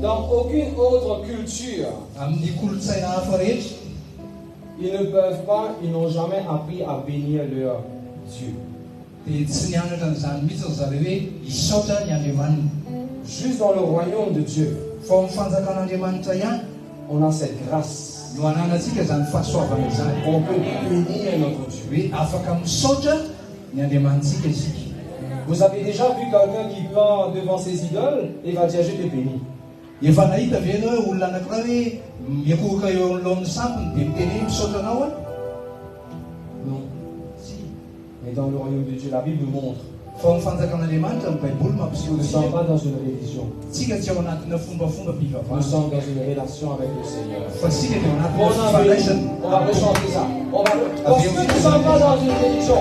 Dans aucune autre culture, ils ne peuvent pas, ils n'ont jamais appris à bénir leur Dieu. Juste dans le royaume de Dieu, on a cette grâce. On peut bénir notre Dieu. Vous avez déjà vu quelqu'un qui part devant ses idoles et va dire je te bénis. Non. Mais dans le royaume de Dieu, la Bible nous montre. Nous ne sommes pas dans une religion. Nous sommes dans une relation avec le Seigneur. On va rechanter ça. Parce que nous ne sommes pas dans une religion.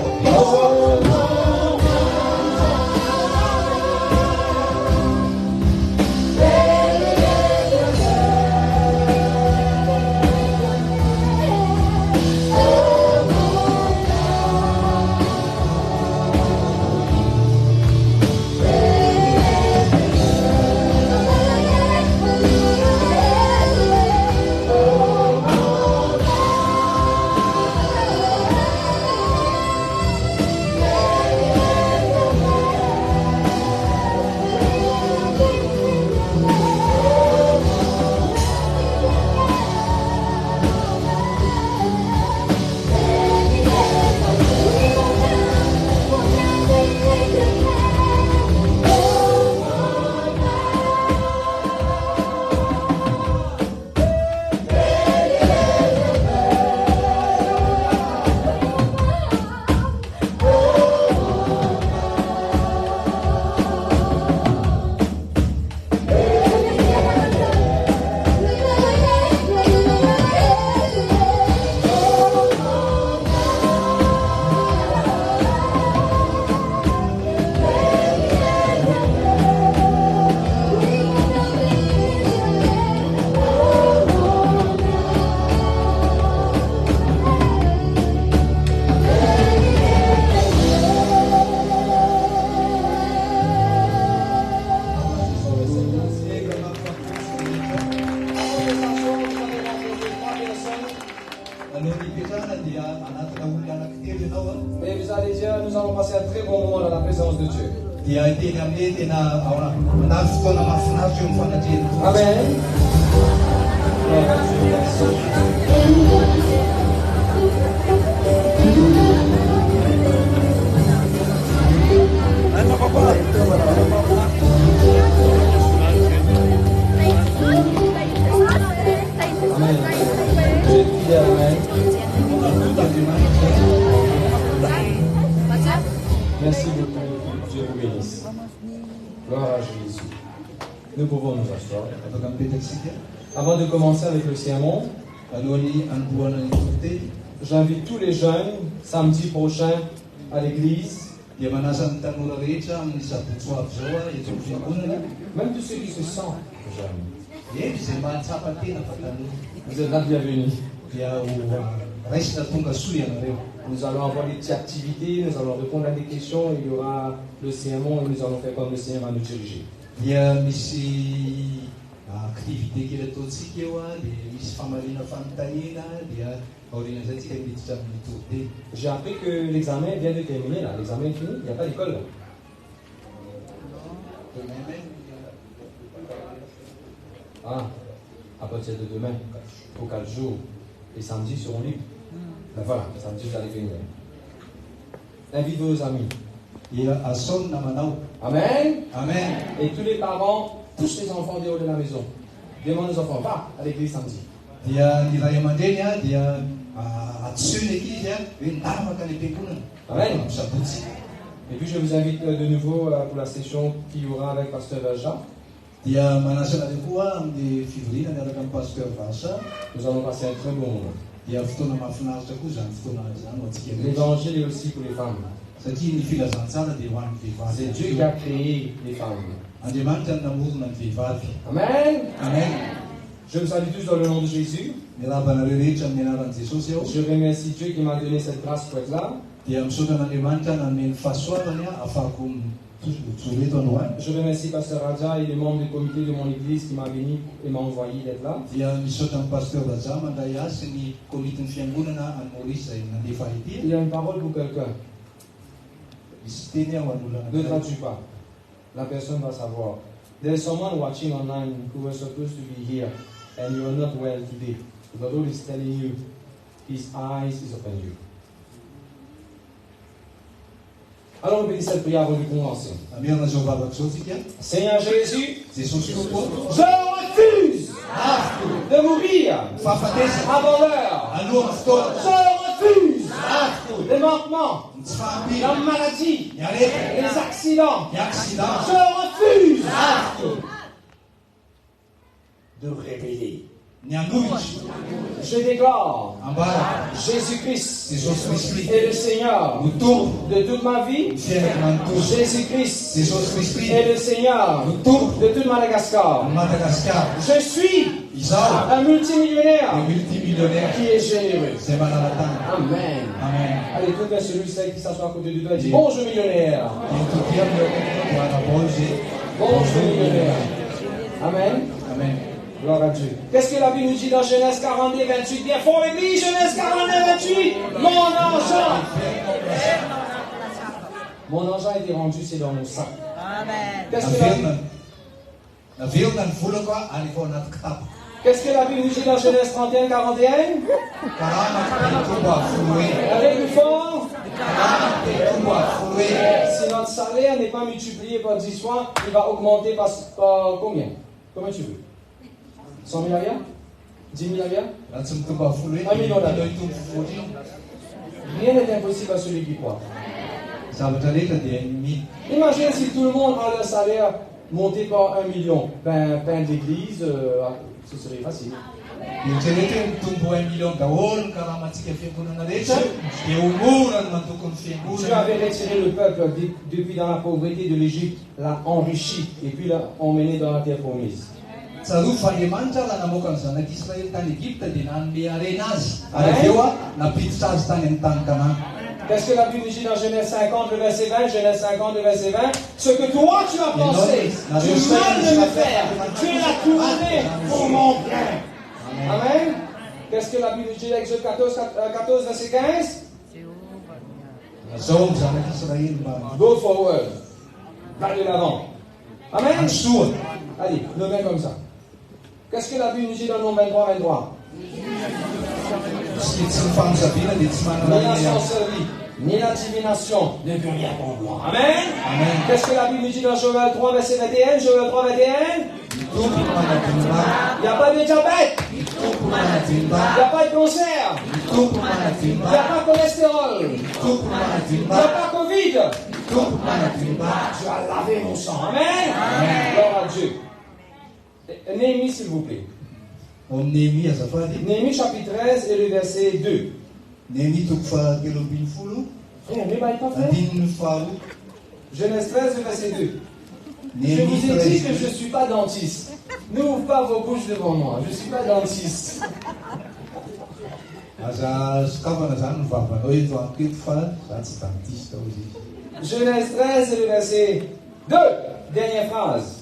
Et vous allez dire, nous allons passer un très bon moment dans la présence de Dieu. Amen. Merci beaucoup. Dieu vous bénisse. Gloire à Jésus. Nous pouvons nous asseoir. Avant de commencer avec le sermon, j'invite tous les jeunes samedi prochain à l'église. Même tous ceux qui se sentent jeunes. Vous êtes là bienvenus. Nous allons avoir des petites activités, nous allons répondre à des questions, il y aura le sermon et nous allons faire comme le Seigneur va nous diriger. J'ai appris que l'examen vient de terminer là, l'examen est fini, il n'y a pas d'école là. Ah, à partir de demain, pour 4 jours, les samedis seront libres. Ben voilà, samedi vous allez venir. Invite vos amis. Amen. Amen. Et tous les parents, poussent les enfants dehors de la maison. Demande aux enfants, va à l'église samedi. Amen. Et puis je vous invite de nouveau pour la session qu'il y aura avec Pasteur Verja. Nous allons passer un très bon moment. L'évangile est aussi pour les femmes. C'est Dieu qui a créé les femmes. Amen. Amen. Je vous salue tous dans le nom de Jésus. Je remercie Dieu qui m'a donné cette grâce pour être là. Je remercie Pasteur Raja et les membres du comité de mon église qui m'a béni et m'a envoyé d'être là. Il y a une parole pour quelqu'un. Ne traduis pas. La personne va savoir. There is someone watching online who was supposed to be here and you are not well today. The Lord is telling you, His eyes is upon you. Alors on bénit cette prière avant de commencer. Seigneur Jésus, je refuse de mourir avant l'heure. Je refuse les manquements, la maladie, les accidents. Je refuse de réveiller. Je déclare Jésus-Christ est le Seigneur de toute ma vie. Jésus-Christ est le Seigneur de toute Madagascar. Je suis un multimillionnaire qui est généreux. Amen. Allez, tout à celui-ci qui s'assoit à côté de toi dit bonjour millionnaire. Bonjour millionnaire. Amen. Amen. Gloire à Dieu. Qu'est-ce que la Bible nous dit dans Genèse 42, 28? Bien fort l'église, Genèse 42, 28. Mon argent a été rendu, c'est dans mon sac. Amen. Qu'est-ce que la Bible nous dit dans Genèse 31, 41? Avec le fort. Si notre salaire n'est pas multiplié par 10 fois, il va augmenter par combien? Combien tu veux? 100 000 avions? 10 000 avions? 1 million d'avions. Rien n'est impossible à celui qui croit. Imagine si tout le monde a le salaire monté par 1 million. Ben, pain d'église, ce serait facile. Dieu avait retiré le peuple depuis dans la pauvreté de l'Égypte, l'a enrichi et puis l'a emmené dans la terre promise. Qu'est-ce que la Bible dit dans Genèse 50, le verset 20? Genèse 50, le verset 20. Ce que toi tu as pensé, du mal de me faire, tu l'as tourné pour mon bien. Amen. Qu'est-ce que la Bible dit dans Exode 14, verset 15? Go forward. Va de l'avant. Amen. Allez, le mets comme ça. Qu'est-ce que la Bible nous dit dans le nom 23, 23? Ni la sorcellerie, ni la divination ne peut rien pour moi. Amen. Qu'est-ce que la Bible nous dit dans Joël 3, verset 21? Joël 3, 21? Il n'y a pas de diabète. Il n'y a pas de cancer. Il n'y a pas de cholestérol. Il n'y a pas de Covid. Tu as lavé mon sang. Amen. Gloire à Dieu. Néhémie, s'il vous plaît. Néhémie chapitre 13 et le verset 2. Frère, mais pas frère. Genèse 13, le verset 2. Je vous ai dit que je ne suis pas dentiste. N'ouvrez pas vos bouches devant moi. Je ne suis pas dentiste. Genèse 13 et le verset 2. Dernière phrase.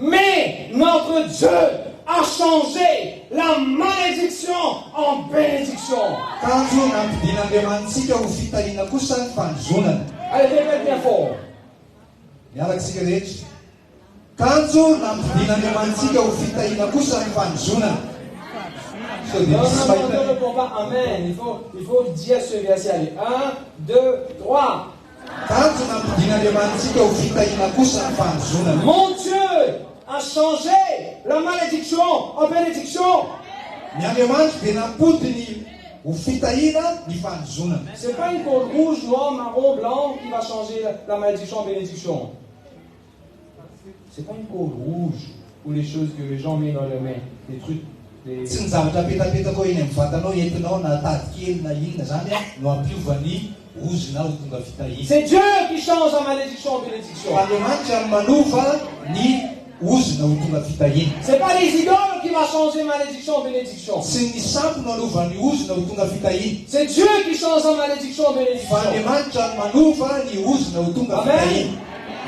Mais notre Dieu a changé la malédiction en bénédiction. Allez, répète bien fort. Non, ne répond pas Amen. Il faut dire ce verset. Allez, 1, 2, 3. Mon Dieu a changé la malédiction en bénédiction. C'est pas une corde rouge, noire, marron, blanc qui va changer la malédiction en bénédiction. C'est pas une corde rouge ou les choses que les gens mettent dans leurs mains, des trucs. C'est Dieu qui change la malédiction en bénédiction. C'est pas les idoles qui vont changer malédiction en bénédiction. C'est Dieu qui change en malédiction en bénédiction. Amen.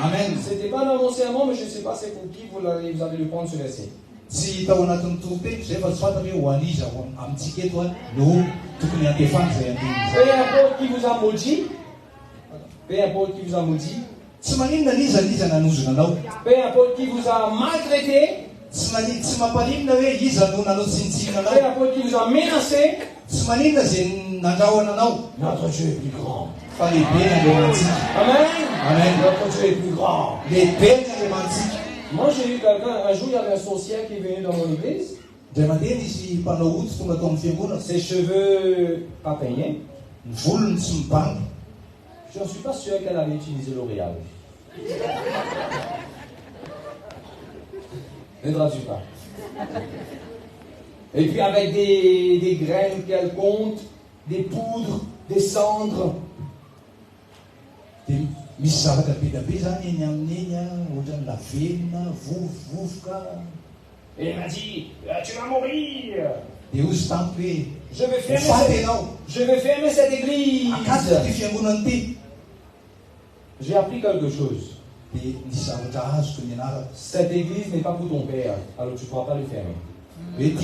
Amen. C'était pas dans mon sermon, mais je ne sais pas c'est pour qui vous allez le prendre ce verset. Peu importe qui vous a maudit, peu importe qui vous a maudit, peu importe qui vous a maltraité, peu importe qui vous a menacé, notre Dieu est plus grand. Amen. Amen. Notre Dieu est plus grand. Moi j'ai eu quelqu'un, un jour il y avait un sorcier qui est venu dans mon église. Ses cheveux pas peignés. Je ne suis pas sûr qu'elle avait utilisé L'Oréal. Ne traduis pas. Et puis avec des graines qu'elle compte, des poudres, des cendres. Et il m'a dit, tu vas mourir. Je vais fermer cette église. J'ai appris quelque chose. Cette église n'est pas pour ton père, alors tu ne pourras pas le fermer. Si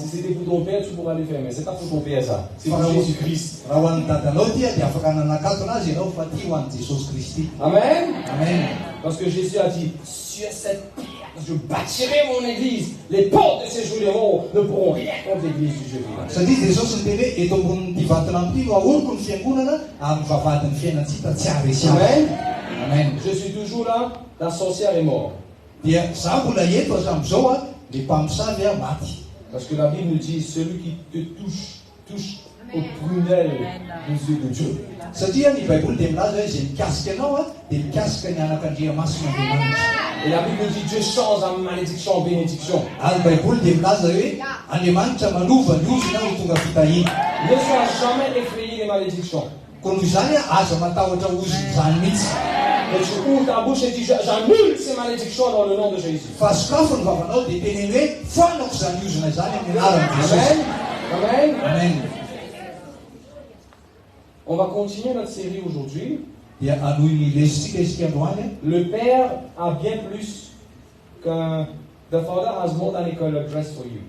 c'était pour ton père, tu pourras le fermer. C'est pas pour ton père ça. C'est pour Jésus-Christ. Amen. Amen. Parce que Jésus a dit, sur cette pierre, je bâtirai mon église. Les portes de ces jours ne pourront rien contre l'église du Dieu vivant. Amen. Amen. Je suis toujours là, la sorcière est morte. Parce que la Bible nous dit, celui qui te touche aux prunelles des yeux de Dieu. Et la Bible nous dit, Dieu change en malédiction en bénédiction. Ne sois jamais effrayé des malédictions. Et tu ouvres ta bouche et dis, j'annule ces malédictions dans le nom de Jésus. Amen. Amen. Amen. On va continuer notre série aujourd'hui. Le Père a bien plus qu'un... The Father has more than a color dress for you.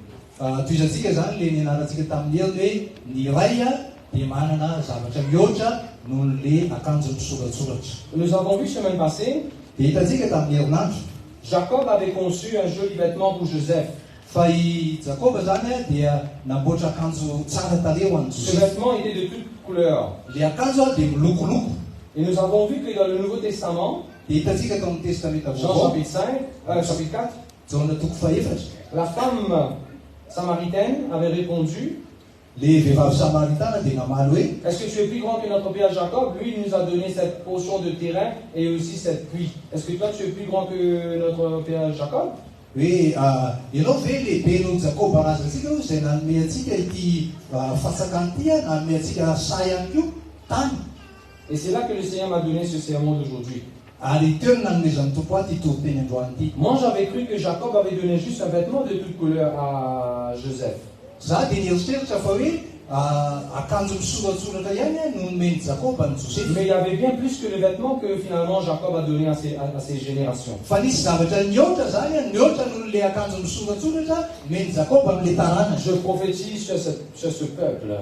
Nous avons vu semaine passée, Jacob avait conçu un joli vêtement pour Joseph. Ce vêtement était de toutes couleurs. Et nous avons vu que dans le Nouveau Testament, Jean chapitre 4, la femme samaritaine avait répondu, est-ce que tu es plus grand que notre père Jacob? Lui, il nous a donné cette portion de terrain et aussi cette pluie. Est-ce que toi, tu es plus grand que notre père Jacob? Et c'est là que le Seigneur m'a donné ce sermon d'aujourd'hui. Moi, j'avais cru que Jacob avait donné juste un vêtement de toute couleur à Joseph. Mais il y avait bien plus que le vêtement que finalement Jacob a donné à ses générations. Je prophétise sur ce peuple.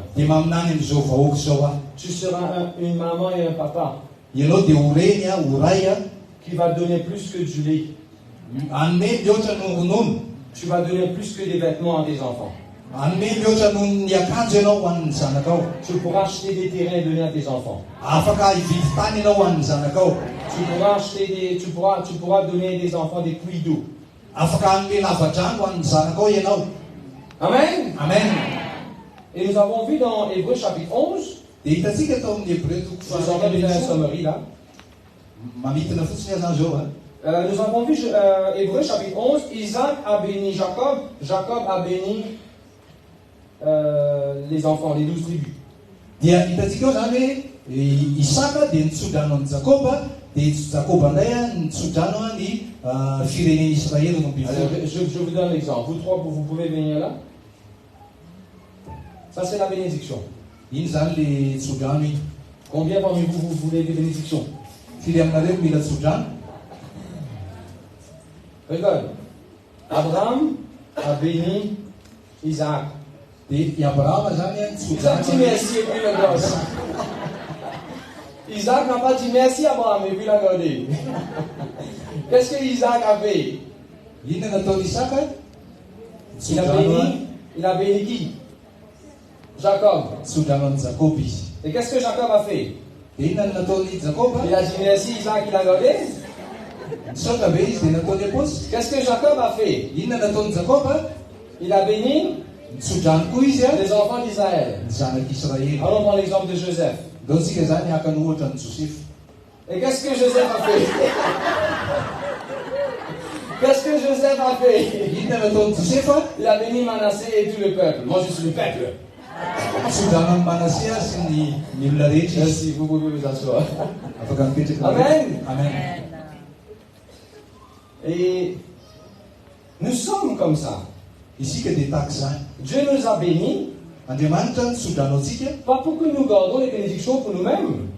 Tu seras une maman et un papa qui va donner plus que du lait. Tu vas donner plus que des vêtements à tes enfants. Tu pourras acheter des terrains et donner à tes enfants. Tu pourras donner des enfants des puits d'eau. Amen. Amen. Et nous avons vu dans Hébreux chapitre 11. Je vous envoie déjà un summary là. Nous avons vu Hébreux chapitre 11. Isaac a béni Jacob. Jacob a béni les enfants, les 12 tribus. Isaka dia nitsodrano an'i Jacob, dia Jacob indray nitsodrano ny firenena Israël no je vous donne l'exemple. Vous trois, vous pouvez venir là. Ça, c'est la bénédiction. Iny zany le tsodrano iny. Combien parmi vous, vous voulez des bénédictions? Firy aminareo mila tsodrano. Regarde. Abraham a béni Isaac. Dia Abraham zany Isaac dit merci et puis le gosse. Isaac n'a pas dit merci à Abraham et puis l'a gardé. Qu'est-ce que Isaac a fait? Il a béni qui? Jacob. Et qu'est-ce que Jacob a fait? Il a dit merci Isaac, il a gardé. Qu'est-ce que Jacob a fait? Il a béni les enfants d'Israël. Allons prendre l'exemple de Joseph. Et qu'est-ce que Joseph a fait? Qu'est-ce que Joseph a fait? Il a béni Manassé et tout le peuple. Moi je suis le peuple. Merci, vous pouvez vous asseoir. Amen. Amen. Et nous sommes comme ça. Ici que des taxes. Dieu nous a bénis. Pas pour que nous gardons les bénédictions pour nous-mêmes.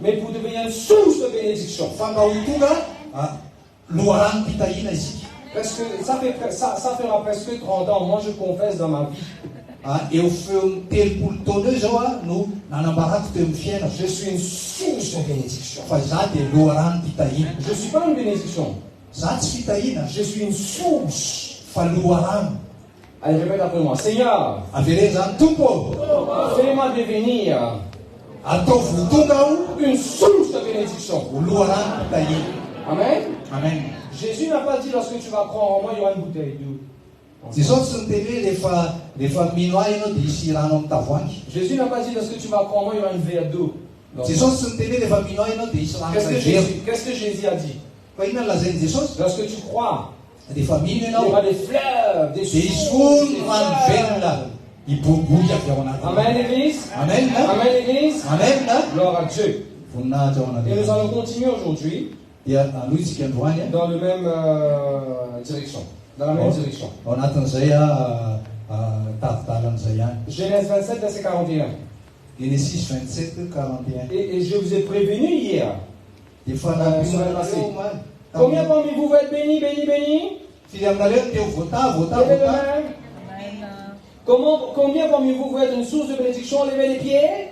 Mais pour devenir une source de bénédiction. Parce que ça fera presque 30 ans. Moi je confesse dans ma vie. Je suis une source de bénédiction. Je ne suis pas une bénédiction. Je suis une source. Allez, répète après moi. Seigneur, fais-moi devenir une source de bénédiction. Amen. Amen. Jésus n'a pas dit lorsque tu vas croire en moi, il y aura une bouteille d'eau. Jésus n'a pas dit lorsque tu vas croire en moi, il y aura une verre d'eau. Qu'est-ce que Jésus a dit? Lorsque tu crois, il y aura des fleuves, des sources, des Amen l'église. Amen. Amen l'église. Amen. Gloire à Dieu. Et nous allons continuer aujourd'hui dans la même direction. Dans la même direction. Genèse 27, verset 41. Genesis 27, 41. Et je vous ai prévenu hier. Combien parmi vous être bénis, bénis, bénis? Combien parmi vous être une source de bénédiction? Levez les pieds.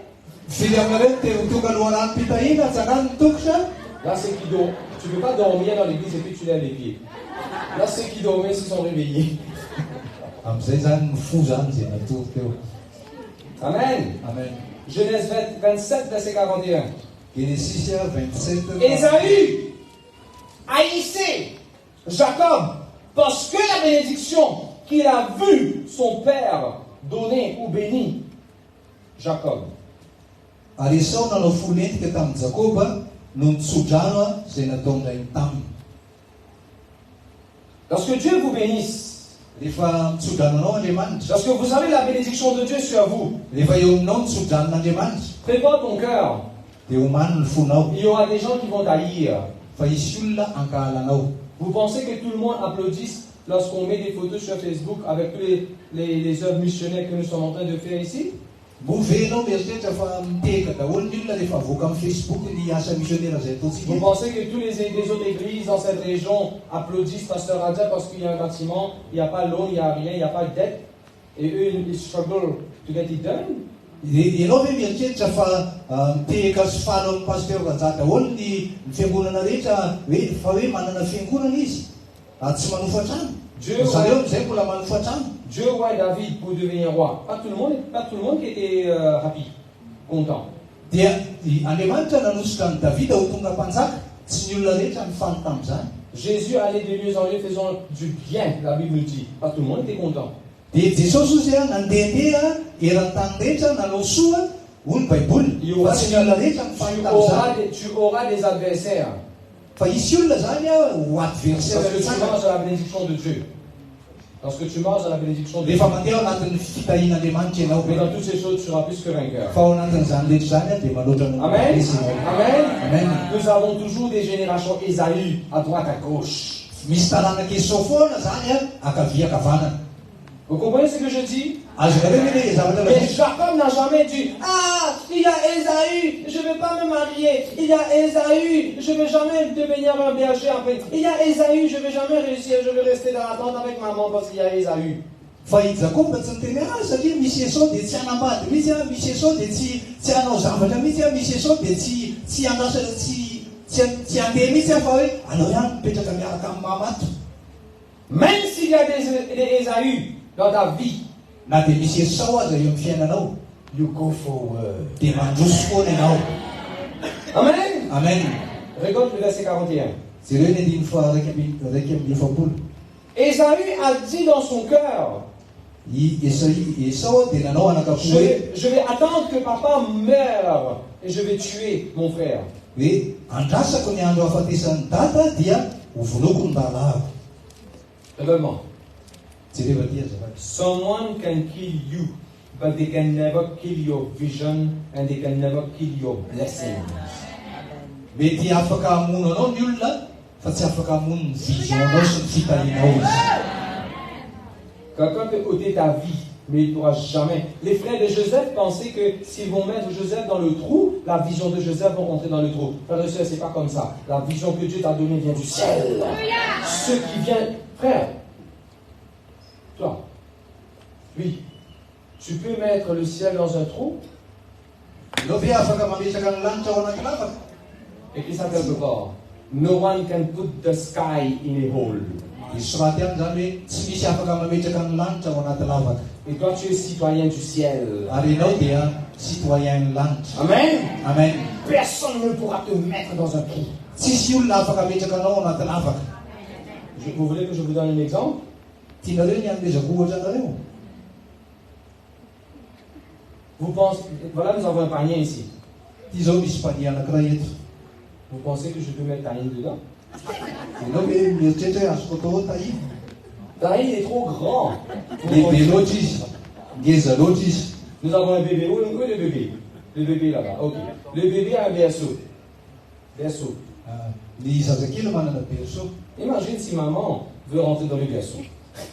Là, c'est qui dort. Tu ne peux pas dormir dans l'église et puis tu lèves les pieds. Là, c'est qui dorment, ils sont réveillés. Amen. Amen. Genèse 27, verset 41. Genesis 27. Ésaü haïssait Jacob parce que la bénédiction qu'il a vue son père donner ou bénir Jacob. Lorsque Dieu vous bénisse, lorsque vous avez la bénédiction de Dieu sur vous, prépare ton cœur. Il y aura des gens qui vont taillir. Vous pensez que tout le monde applaudisse lorsqu'on met des photos sur Facebook avec tous les œuvres missionnaires que nous sommes en train de faire ici? Vous pensez que tous les autres églises dans cette région applaudissent Pasteur Adja parce qu'il y a un bâtiment, il n'y a pas l'eau, il n'y a rien, il n'y a pas de dette, et eux ils struggle to get it done? Dieu roi David pour devenir roi. Pas tout le monde qui était happy, content. Jésus allait de lieu en lieu faisant du bien, la Bible dit. Pas tout le monde était content. Il tu auras des adversaires. Parce que tu manges la bénédiction de Dieu. Lorsque tu marches dans la bénédiction de Dieu, Rehefa mandeha ao anatin'ny fitahin'Andriamanitra ianao. mais dans toutes ces choses, tu seras plus que vainqueur. Fa ao anatin'izany rehetra zany dia manoatra ny Amen. ianao. Amen. Amen. Nous avons toujours des générations Ésaü à droite, à gauche. Misy taranaka Esau foana zany akavia kavanana. Vous comprenez ce que je dis? Azonareo hoe zavatra Mais lazaina. Jacob n'a jamais dit, ah, il y a Ésaü, je ne vais pas me marier. Il y a Ésaü, je ne vais jamais devenir un berger après. Il y a Ésaü, je ne vais jamais réussir, je vais rester dans la tente avec maman parce qu'il y a Ésaü. Fa i Jakoba tsy niteny satria misy Esau dia tsy hanambady mihitsy misy Esau dia tsy hanao zavatra mihitsy misy Esau dia tsy anasa tsy handeha mihitsy fa hoe anao ihany mipetraka miaraka amin'ny mamato. Même s'il y a des Ésaü dans ta vie, Na dia misy Esau aza eo amin'ny fiainanao, you go forward. dia mandroso foana ianao. Amen. Amen. Regarde le verset 41. Jereo ny andiny fa raiky amin'ny efapolo. Ésaü a dit dans son cœur, I Esau dia nanao anakapo hoe je vais attendre que papa meure et je vais tuer mon frère. hoe andrasako ny andro hahafatesan'ny dada dia hovoloko ny rahalahako. Regarde-moi. Jereo aty azafady. Someone can kill you, but they can never kill your vision and they can never kill your blessings. Mety afaka hamono anao ny olona fa tsy afaka hamono ny visionao sy ny fitahinao izy. Quelqu'un peut ôter ta vie, mais il ne pourra jamais. Les frères de Joseph pensaient que s'ils vont mettre Joseph dans le trou, la vision de Joseph va rentrer dans le trou. Frères et sœurs, c'est pas comme ça. La vision que Dieu t'a donnée vient du ciel. Ce qui vient, frère, toi, oui, tu peux mettre le ciel dans un trou. Lobe afaka mametraka ny lanitra ao anaty lavaka. Écris ça quelque part. No one can put the sky in a hole. Soraty aminy zany hoe tsy misy afaka mametraka ny lanitra ao anaty lavaka. Et toi, tu es citoyen du ciel. Ary ianao dia citoyen ny lanitra. Amen. Amen. Personne ne pourra te mettre dans un trou. Tsisy olona afaka ametraka anao ao anaty lavaka. Vous voulez que je vous donne un exemple? Tianareo ny anomezako ohatra anareo. Vous pensez, voilà, nous avons un panier ici. Ty zao misy panier anankiray eto. Vous pensez que je peux mettre Taïn dedans? Ianao hoe mieritreritra hoe azoko atao tahiny. Taïn est trop grand. Lehibe loatra izy, ngeza loatra izy. Nous avons un bébé. Où est le bébé? Le bébé là-bas. Ok. Le bébé a un berceau. Berceau. Ny zazakely manana berceau. Imagine si maman veut rentrer dans le berceau.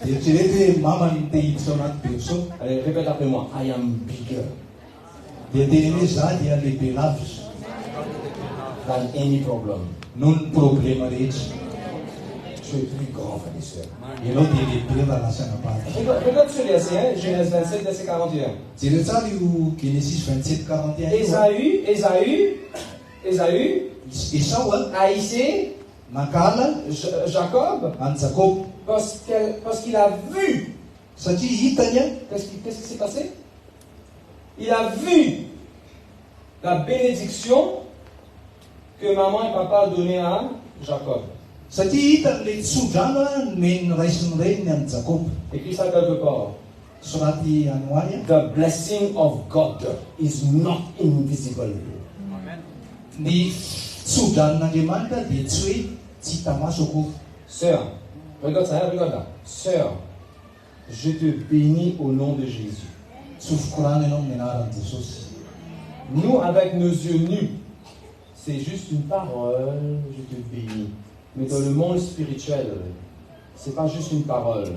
Eritrereto hoe mama te hiditra ao anaty berceau. Allez, répète après moi. I am bigger Dia teny hoe za dia lehibe lavitra than any problem. noho ny problema rehetra. Je suis plus grand, frère et sœurs. Ianao dia lehibe raha lasa anapady. Regarde ce verset, hein? Genèse 27, verset 41. Jereo tsara io Genesis 27:41 io. Ésaü Esau haïssait nakala Jacob any Jakob parce qu'il a vu. satria hitany Qu'est-ce qui s'est passé? Il a vu la bénédiction que maman et papa donnaient à Jacob. satria hitany le tsodrano nomeny ray sy ny reniny any Jakob. Écris ça quelque part. Soraty any ho any. The blessing of God is not invisible. Ny tsodran'Andriamanitra dia tsy hoe tsy hita maso akory. Sœur, regarde ça, regarde là. Sœur, je te bénis au nom de Jésus. Tsofoko rano ianao amin'ny anaran'i Jesosy. Nous, avec nos yeux nus, c'est juste une parole, je te bénis. Mais dans le monde spirituel, c'est pas juste une parole.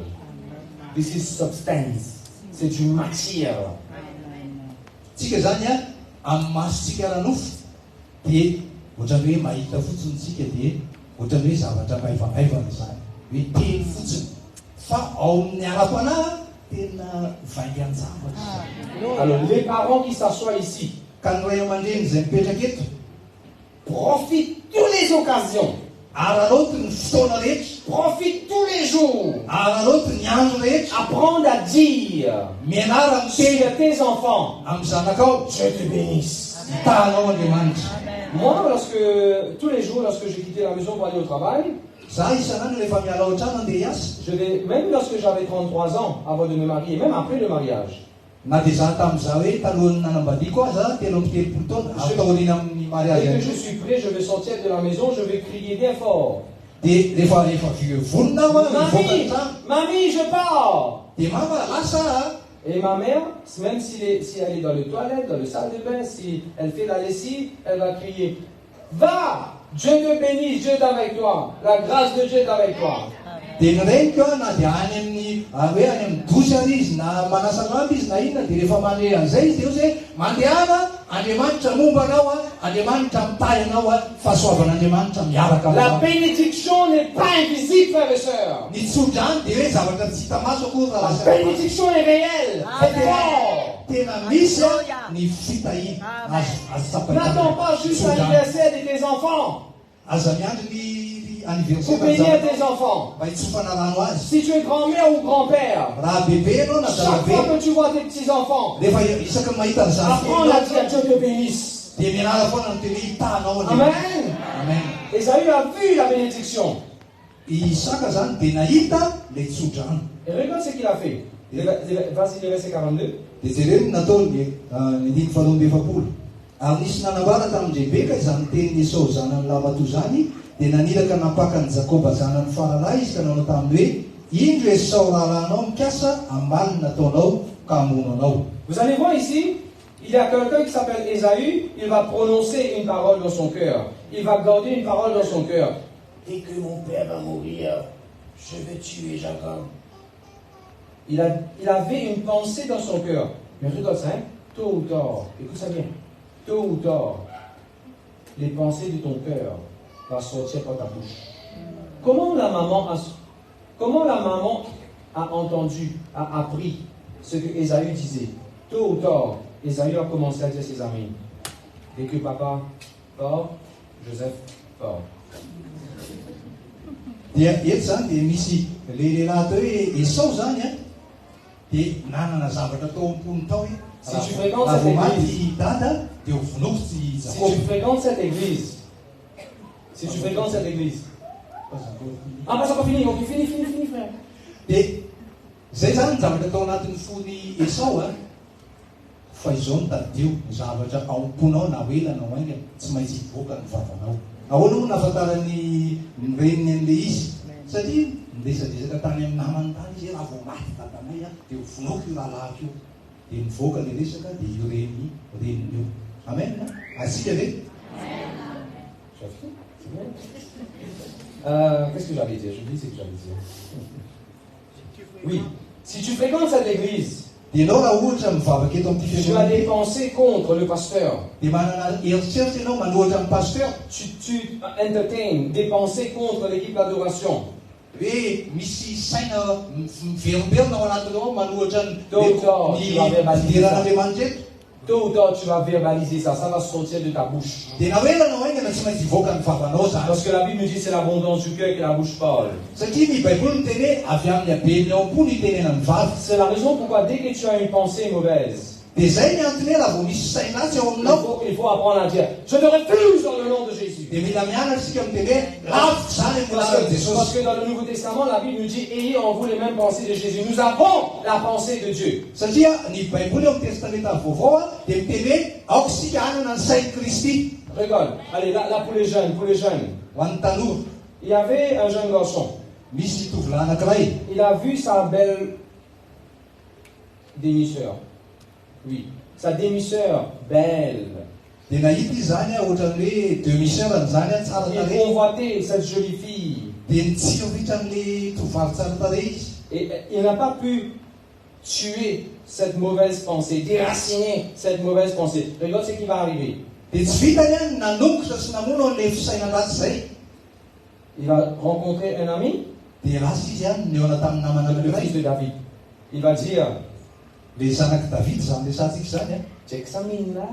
This is substance. C'est du matière. Tsika zany amin'ny masontsika ranofo dia ohatrany hoe mahita fotsiny tsika dia ohatrany hoe zavatra maivamaivana zany. Hoe teny fotsiny. Fa ao amin'ny ara-panahy tena vaingany zavatra. Alors, les parents qui s'assoient ici, Ka ny ray aman-dreny izay mipetraka eto, profite toutes les occasions. araroty ny fotoana rehetra, Profite tous les jours. araroty ny andro rehetra, Apprendre à dire mianara miteny à tes enfants, amin'ny zanakao, je te bénisse. hitanao Andriamanitra. Moi, tous les jours, lorsque j'ai quitté la maison pour aller au travail, Za isanandro rehefa miala ao an-trano andeha hiasa, même lorsque j'avais 33 ans, avant de me marier, même après le mariage, na dia za tamin'izao hoe talohan'ny nanambadiako aho za telo amby telopolo taona ataorina amin'ny mariage dès que any. je suis prêt, je vais sortir de la maison, je vais crier bien fort. dia rehefa vonona Mamie, mamie, je pars. dia mama lasa Et ma mère, même si elle est dans le toilette, dans le salle de bain, si elle fait la lessive, elle va crier, va, Dieu te bénisse, Dieu est avec toi, la grâce de Dieu est avec toi. dia ny reniko na dia any amin'ny hoe any amin'ny dosy ary izy na manasa lamba izy na inona dia rehefa mandeha an'izay izy dia hoe mandehana Andriamanitra momba anao Andriamanitra mitahy anao fahasoavan'Andriamanitra miaraka La bénédiction n'est pas invisible, frères et sœurs. ny tsodrany dia hoe zavatra tsy hita maso akory La bénédiction est réelle, c'est fort. tena misy ny fitahiana azo N'attends pas juste l'anniversaire de tes enfants aza miandry ny pour anniversaire bénir tes enfants. mba hitsofanà rano azy Si tu es grand-mère ou grand-père, raha bebe anao na chaque dalabe fois que tu vois tes petits-enfants, rehefa isaky ny mahita ny apprends à dire Dieu te bénisse. dia mianara foana ny teny hitanao Amen. amen Esaü a vu la bénédiction. Isaka zany dia nahita le tsodrano Et regarde ce qu'il a fait. Vas-y, le verset 42. dia jereny nataony ny andiny faharoamby efapolo ary nisy nanambara tamin'ny Rebeka izany teny Esau zanany lamatoa zany dia nanilaka napaka ny Jakoba zanany faralahy izy ka nanao taminy hoe indro Esau rahalanao mikasa ambany nataonao ka hamono anao. Vous allez voir ici, il y a quelqu'un qui s'appelle Esaü, il va prononcer une parole dans son cœur. Il va garder une parole dans son cœur. Dès que mon père va mourir, je vais tuer Jacob. Il avait une pensée dans son cœur. Mais regarde ça, hein? Tôt ou tard, écoute ça bien, tôt ou tard, les pensées de ton cœur vont sortir par ta bouche. Comment la maman a entendu, a appris ce que Esaü disait? Tôt ou tard, Esaü a commencé à dire à ses amis, dès que papa part, Joseph part. Dia eto zany dia misy le lehilahy atao hoe Esau zany a dia nanana zavatra tao am-pony tao raha vao maty dada dia ho vonokotsy Si tu fréquentes cette église, ah, pas encore fini, ok, fini, frère. dia zay zany ny zavatra tao anatin'ny fony Esau a fa izao no tadio zavatra ao am-ponao na hoelanao aingana tsy maintsy hivoaka ny vavanao. Ahoana moa nahafantarany reniny an'le izy satria ndesadesaka tany amin'ny namany tany izy raha vao maty dadanay a dia ho vonoky io rahalahiko io dia mivoaka le resaka dia io reniny io. Amen. Asika ve? Qu'est-ce que j'allais dire? Je dis ce que j'allais dire. Oui, si tu fréquentes cette église, dia ianao raha ohatra mivavaka eto amin'ity tu as des pensées contre le pasteur. dia manana eritseritra ianao manohatra amin'ny pasteur. Tu entertaines des pensées contre l'équipe d'adoration. Hoe misy saina miverimberina ao anatinao manohatra ny fidiran'Andriamanitra eto. Tôt ou tard, tu vas verbaliser ça, ça va sortir de ta bouche. dia na hoelanao aingana tsy maintsy hivoaka ny vavanao zany. Parce que la Bible nous dit c'est l'abondance du cœur que la bouche parle. Satria ny Baiboly miteny hoe avy amin'ny habeny ao am-po ny itenena ny vavy. C'est la raison pourquoi dès que tu as une pensée mauvaise, dia zay ny antony hoe raha vao misy sainatsy ao aminao il faut apprendre à dire je te refuse dans le nom de Jésus. dia mila mianatra sika miteny hoe lavitra zany amin'ny lalana Jesosy. Parce que dans le Nouveau Testament, la Bible nous dit ayez en vous les mêmes pensées de Jésus. Nous avons la pensée de Dieu. Satria ny Baiboly ao amin'ny testamenta vaovao a dia miteny hoe aoka sika anana ny sain'i Kristy. Regarde, allez là pour les jeunes, Ho an'ny tanora Il y avait un jeune garçon. misy tovolahy anankiray Il a vu sa belle demi-sœur. Oui, sa demi-sœur belle. dia nahita izy zany a ohatran'ny hoe demi-sœur zany a tsara Il tarehy convoitait cette jolie fille. dia nitsiroritra n'le tovovavy tsara tarehy izy. Et il n'a pas pu tuer cette mauvaise pensée, déraciner cette mauvaise pensée. Regarde ce qui va arriver. dia tsy vitany a nanombotra sy namono an'le fisainan'ratsy zay. Il va rencontrer un ami, dia rasy izy a niona tamin'ny namana le fils anankiray de David. Il va dire, le zanaky David zany le satsika zany a. check ça mine là.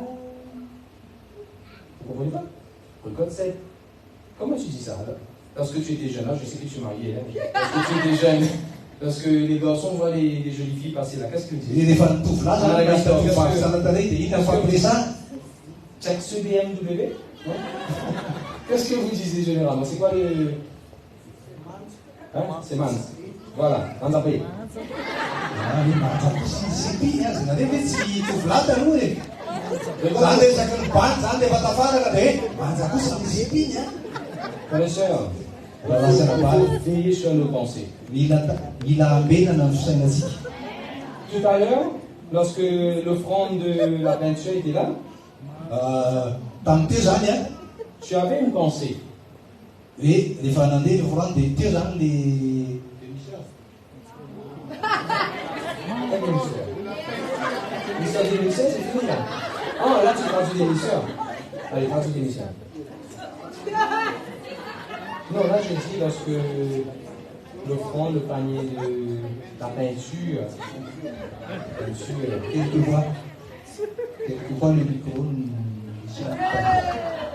Vous comprenez pas? Regarde cette. Comment tu dis ça là? Lorsque tu étais jeune, là, je sais que tu es marié. Hein? Lorsque tu étais jeune, lorsque les garçons voient les jolies filles passer là, qu'est-ce que tu dis? dia rehefa ny tovolahy zany mahita tovovavy tsara tarehy dia iny fampiresana. Check ce BMW. Non? Qu'est-ce que vous disiez généralement? C'est quoi les. Hein? C'est Mans. Voilà, Mans après. Sipiny azy nareo hoe tsy tovolahy taloha e. Zany resaky ny bany zany rehefa tafaraka dia hoe manja kosa ny sipiny a. Frères et sœurs, veiller sur nos pensées. Tout à l'heure, lorsque l'offrande de la peinture était là, tu avais une pensée. Et les Finlandais l'offrande des Ministère des ministères, c'est fini là. Ah, là tu traduis des ministères. Allez, traduis des ministères. Non, là je dis lorsque l'offrande, le panier de la peinture. Quelquefois le micro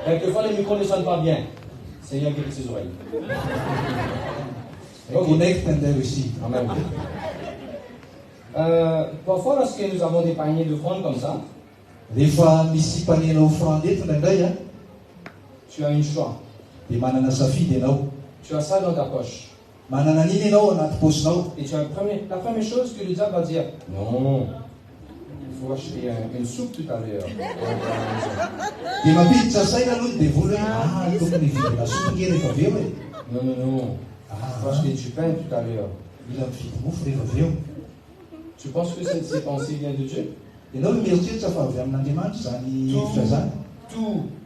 Quelquefois les micros ne sonnent pas bien. Seigneur guérit ses oreilles. Connecte aussi. Amen. Parfois, lorsque nous avons des paniers d'offrande comme ça, tu as une choix. Tu as ça dans ta poche. Et tu as la première chose que le diable va dire, non, il faut acheter une soupe tout à l'heure. Non, non, non. Il faut acheter du pain tout à l'heure. Tu penses que ces pensées viennent de Dieu?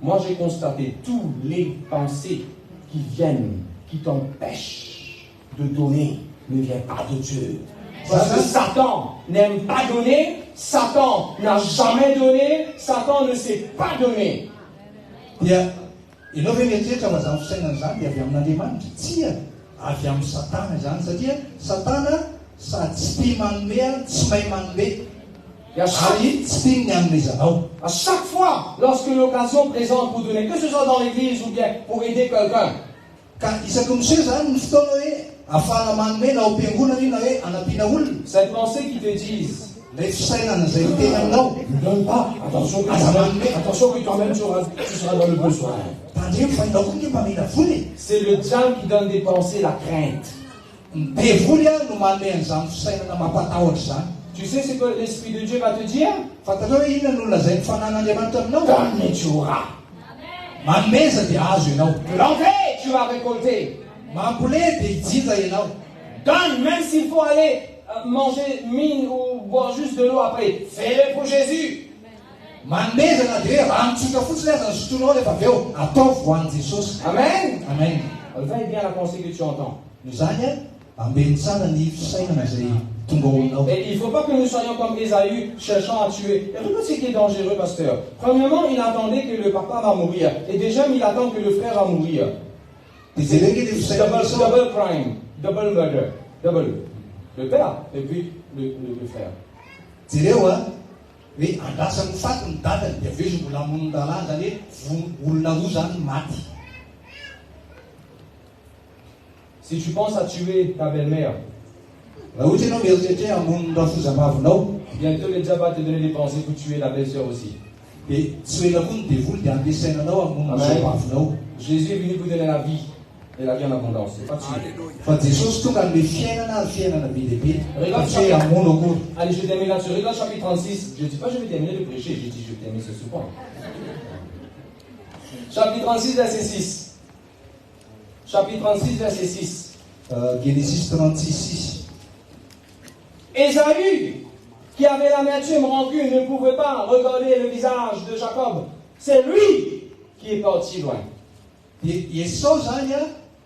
Moi j'ai constaté, toutes les pensées qui viennent, qui t'empêchent de donner, ne viennent pas de Dieu. Parce que Satan n'aime pas donner, Satan n'a jamais donné, Satan ne sait pas donner. Et à chaque fois, lorsque l'occasion présente pour donner, que ce soit dans l'église ou bien pour aider quelqu'un, cette pensée qui te dise, ne donne pas, attention que toi-même tu seras dans le besoin. C'est le diable qui donne des pensées, la crainte. Tu sais ce que l'Esprit de Dieu va te dire? Donne et tu auras. Planter, tu vas récolter. Donne, même s'il faut aller manger mine ou boire juste de l'eau après. Fais-le pour Jésus. Amen. Amen. Veille bien la pensée que tu entends. Et il ne faut pas que nous soyons comme Ésaü, cherchant à tuer. Et regarde ce qui est dangereux, pasteur. Premièrement, il attendait que le papa va mourir. Et déjà, il attend que le frère va mourir. Double crime, double murder, double. Le père et puis le frère. Si tu penses à tuer ta belle-mère, bientôt le diable va te donner des pensées pour tuer la belle-sœur aussi. Amen. Jésus est venu pour donner la vie et la vie en abondance. C'est pas tuer. Allez, je termine là-dessus. Regarde chapitre 36. Je ne dis pas je vais terminer de prêcher, je dis je vais terminer ce point. Chapitre 36, verset 6. Chapitre 36, verset 6. Genesis 36, 6. Ésaü, qui avait l'amertume rancune, ne pouvait pas regarder le visage de Jacob. C'est lui qui est parti loin.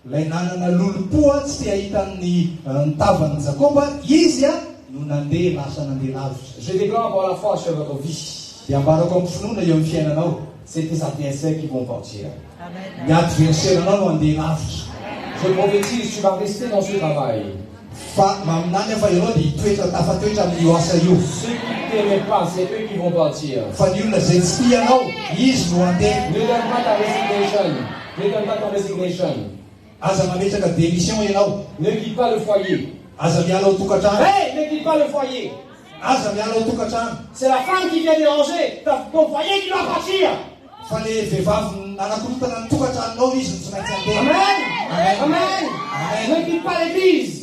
Je déclare par la foi sur votre vie. C'est tes adversaires qui vont partir. Je prophétise, tu vas rester dans ce travail. Ceux qui ne t'aimaient pas, c'est eux qui vont partir. Ne donne pas ta resignation. Ne donne pas ton resignation. Ne quitte pas le foyer. Hey, ne quitte pas le foyer. C'est la femme qui vient déranger. Ton foyer qui doit partir. Amen. Amen. Ne quitte pas l'église.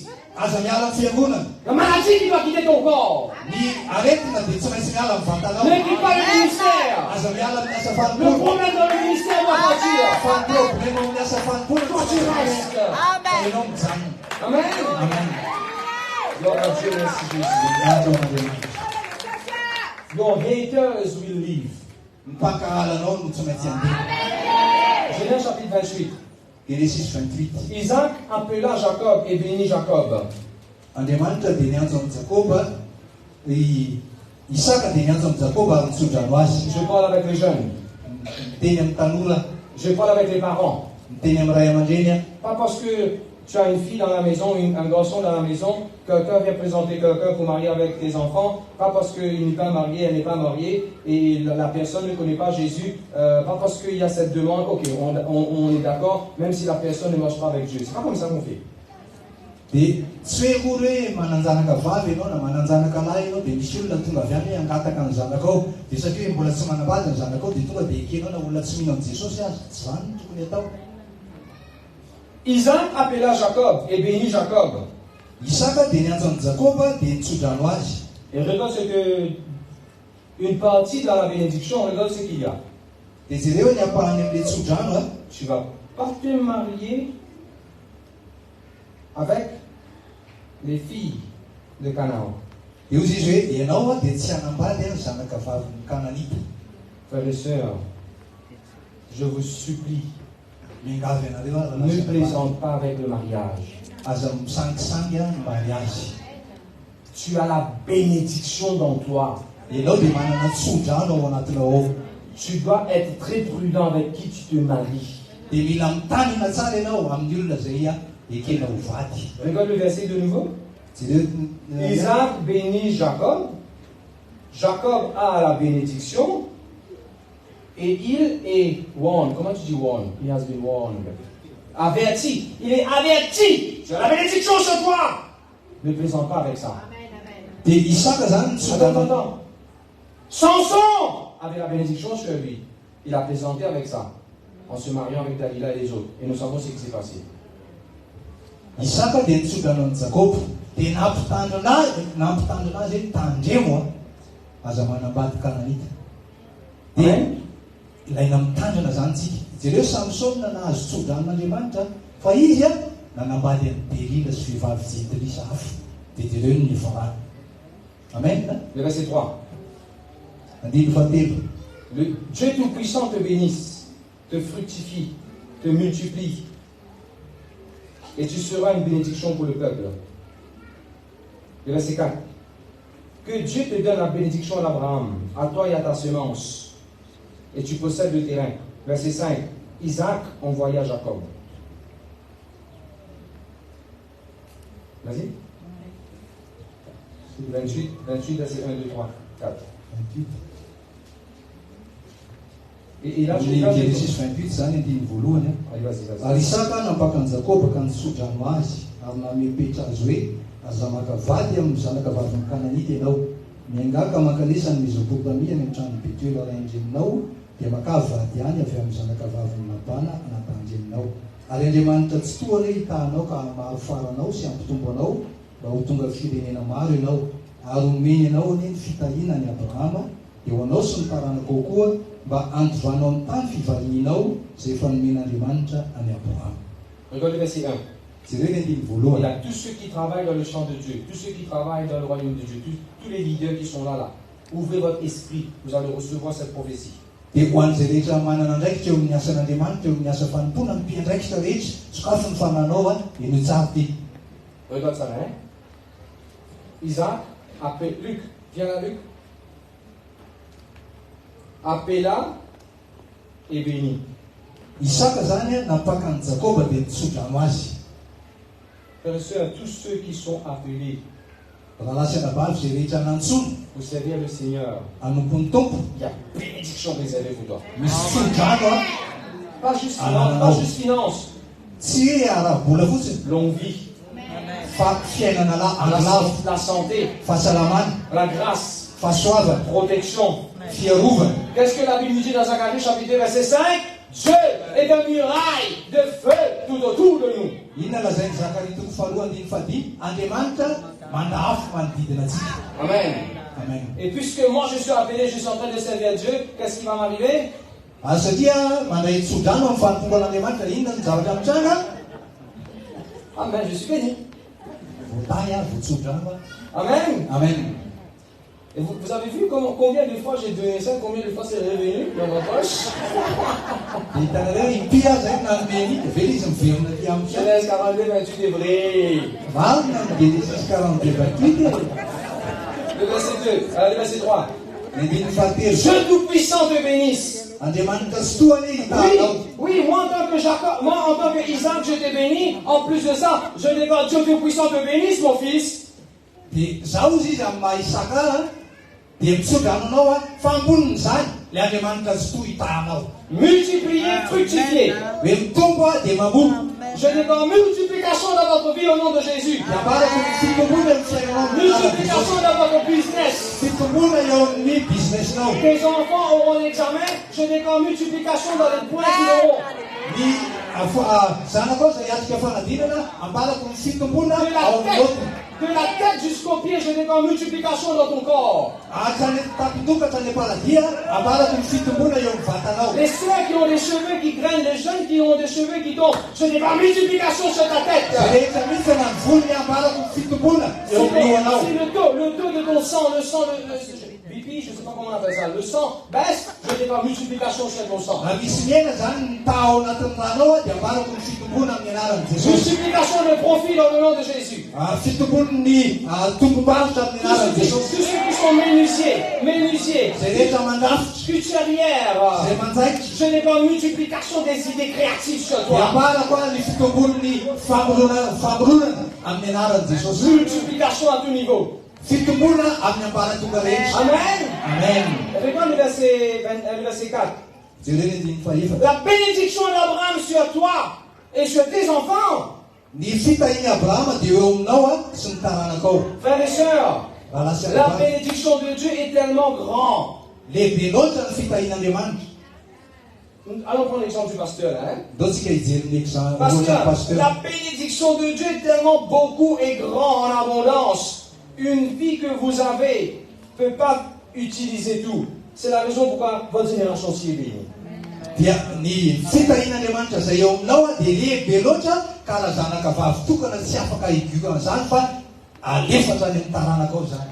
La maladie qui doit quitter ton corps. Ne quitte pas le ministère. Le problème dans le ministère doit partir. Toi, tu restes. Amen. Gloire à Dieu, merci Jésus. Your haters will leave. Genèse chapitre 28. Isaac appela Jacob et bénit Jacob. Je parle avec les jeunes. Je parle avec les parents. Pas parce que tu as une fille dans la maison, un garçon dans la maison, quelqu'un vient présenter quelqu'un pour marier avec tes enfants, pas parce qu'il n'est pas marié, elle n'est pas mariée, et la personne ne connaît pas Jésus, pas parce qu'il y a cette demande, ok, on est d'accord, même si la personne ne marche pas avec Dieu. C'est pas comme ça qu'on fait. Isaac appela Jacob et bénit Jacob. Et regarde ce que une partie dans la bénédiction, regarde ce qu'il y a. Tu vas pas te marier avec les filles de Canaan. Frères et sœurs, je vous supplie, ne plaisante pas avec le mariage. Tu as la bénédiction dans toi. Tu dois être très prudent avec qui tu te maries. Regarde le verset de nouveau. Isaac bénit Jacob. Jacob a la bénédiction. Et il est warned. Comment tu dis warned? He has been warned. Averti. Il est averti. Tu as la bénédiction sur toi. Ne plaisante pas avec ça. Attends. Samson avait la bénédiction sur lui. Il a plaisanté avec ça. En se mariant avec Dalila et les autres. Et nous savons ce qui s'est passé. Amen. Amen. Le verset 3. Le Dieu Tout-Puissant te bénisse, te fructifie, te multiplie. Et tu seras une bénédiction pour le peuple. Le verset 4. Que Dieu te donne la bénédiction à Abraham, à toi et à ta semence. Et tu possèdes le terrain. Verset 5. Isaac envoya Jacob. Vas-y. 28, verset 1, 2, 3, 4. 28. Et là, Genesis 28 zany andiny voalohany ary Isaka nampakany Jakoba ka nitsodrano azy ary namepetra azy hoe aza maka vady amin'ny zanakavaviny Kananita ianao miangaka mankanesany Mesopotamia ny trano Betuel araindreninao dia maka vady any avy amin'ny zanakavaviny Labana anatandreninao ary Andriamanitra tsy toa hoe hitanao ka mahafaranao sy ampitombo anao mba ho tonga firenena maro ianao ary omeny anao ny fitahina ny Abrahama eo anao sy ny taranako koa mba andovanao amin'ny tany fivalianao izay efa nomen'Andriamanitra any Abraham. Regarde le verset 1. Il y a tous ceux qui travaillent dans le champ de Dieu, tous ceux qui travaillent dans le royaume de Dieu, tous les leaders qui sont là. Ouvrez votre esprit, vous allez recevoir cette prophétie. Regarde ça, hein? Isaac appelle Luc. Viens là, Luc. Appela et bénit. Isaac n'a pas quand Jacob de Soudamoisi. Frères et sœurs, tous ceux qui sont appelés pour servir le Seigneur, il y a bénédiction réservée pour toi. Pas juste finance. Longue vie. La santé. La grâce. Protection. Qu'est-ce que la Bible nous dit dans Zacharie chapitre 2 verset 5? Dieu est un muraille de feu tout autour de nous. Amen. Amen. Et puisque moi je suis appelé, je suis en train de servir Dieu, qu'est-ce qui va m'arriver? Amen, je suis béni. Amen. Amen. Et vous avez vu combien de fois j'ai donné ça, combien de fois c'est revenu dans ma poche? Genèse 42, 28 hébreux. Le verset 2, le verset 3. Je Tout-Puissant te bénisse. Oui, moi en tant que Jacob, moi en tant que Isaac, je t'ai béni. En plus de ça, je déclare Dieu Tout-Puissant te bénisse, mon fils. Multipliez, fructifiez. Je déclare multiplication dans votre vie au nom de Jésus. Multiplication dans votre business. Tes enfants auront l'examen. Je déclare multiplication dans les points qu'ils auront. De la tête jusqu'au pied, je déclare multiplication dans ton corps. Les soeurs qui ont des cheveux qui grainent, les jeunes qui ont des cheveux qui tombent, je déclare multiplication sur ta tête. Si le taux de ton sang, le sang, BP, je ne sais pas comment on appelle ça, le sang baisse, je déclare multiplication sur ton sang. Multiplication de profit dans le nom de Jésus. Tous ceux qui sont menuisiers, couturières, je déclare multiplication des idées créatives sur toi. Multiplication à tout niveau. Amen. Amen. Regarde le verset 4. La bénédiction d'Abraham sur toi et sur tes enfants. Frères et sœurs, la bénédiction de Dieu est tellement grande. Allons prendre l'exemple du pasteur. Pasteur, la bénédiction de Dieu est tellement beaucoup et grand en abondance. Une vie que vous avez ne peut pas utiliser tout. C'est la raison pourquoi votre génération s'y est bénie.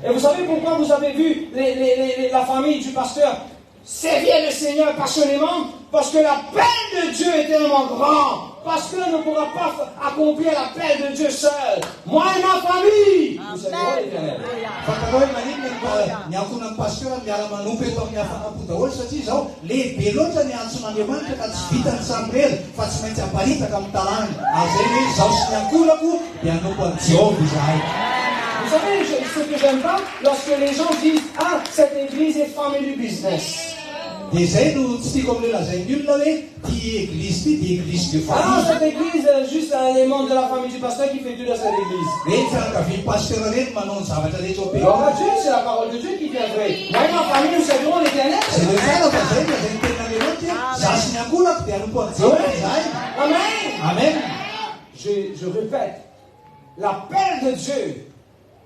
Et vous savez pourquoi vous avez vu la famille du pasteur servir le Seigneur passionnément? Parce que l'appel de Dieu est tellement grand. Parce que ne pourra pas accomplir l'appel de Dieu seul. Moi et ma famille, nous servirons l'Éternel. Vous savez ce que j'aime pas? Lorsque les gens disent, ah, cette église est family business. Ah, cette église est juste un élément de la famille du pasteur qui fait tout dans cette église. Gloire à Dieu, c'est la parole de Dieu qui vient vrai. Moi et ma famille, nous servirons l'Éternel. Amen. Amen. Je répète, l'appel de Dieu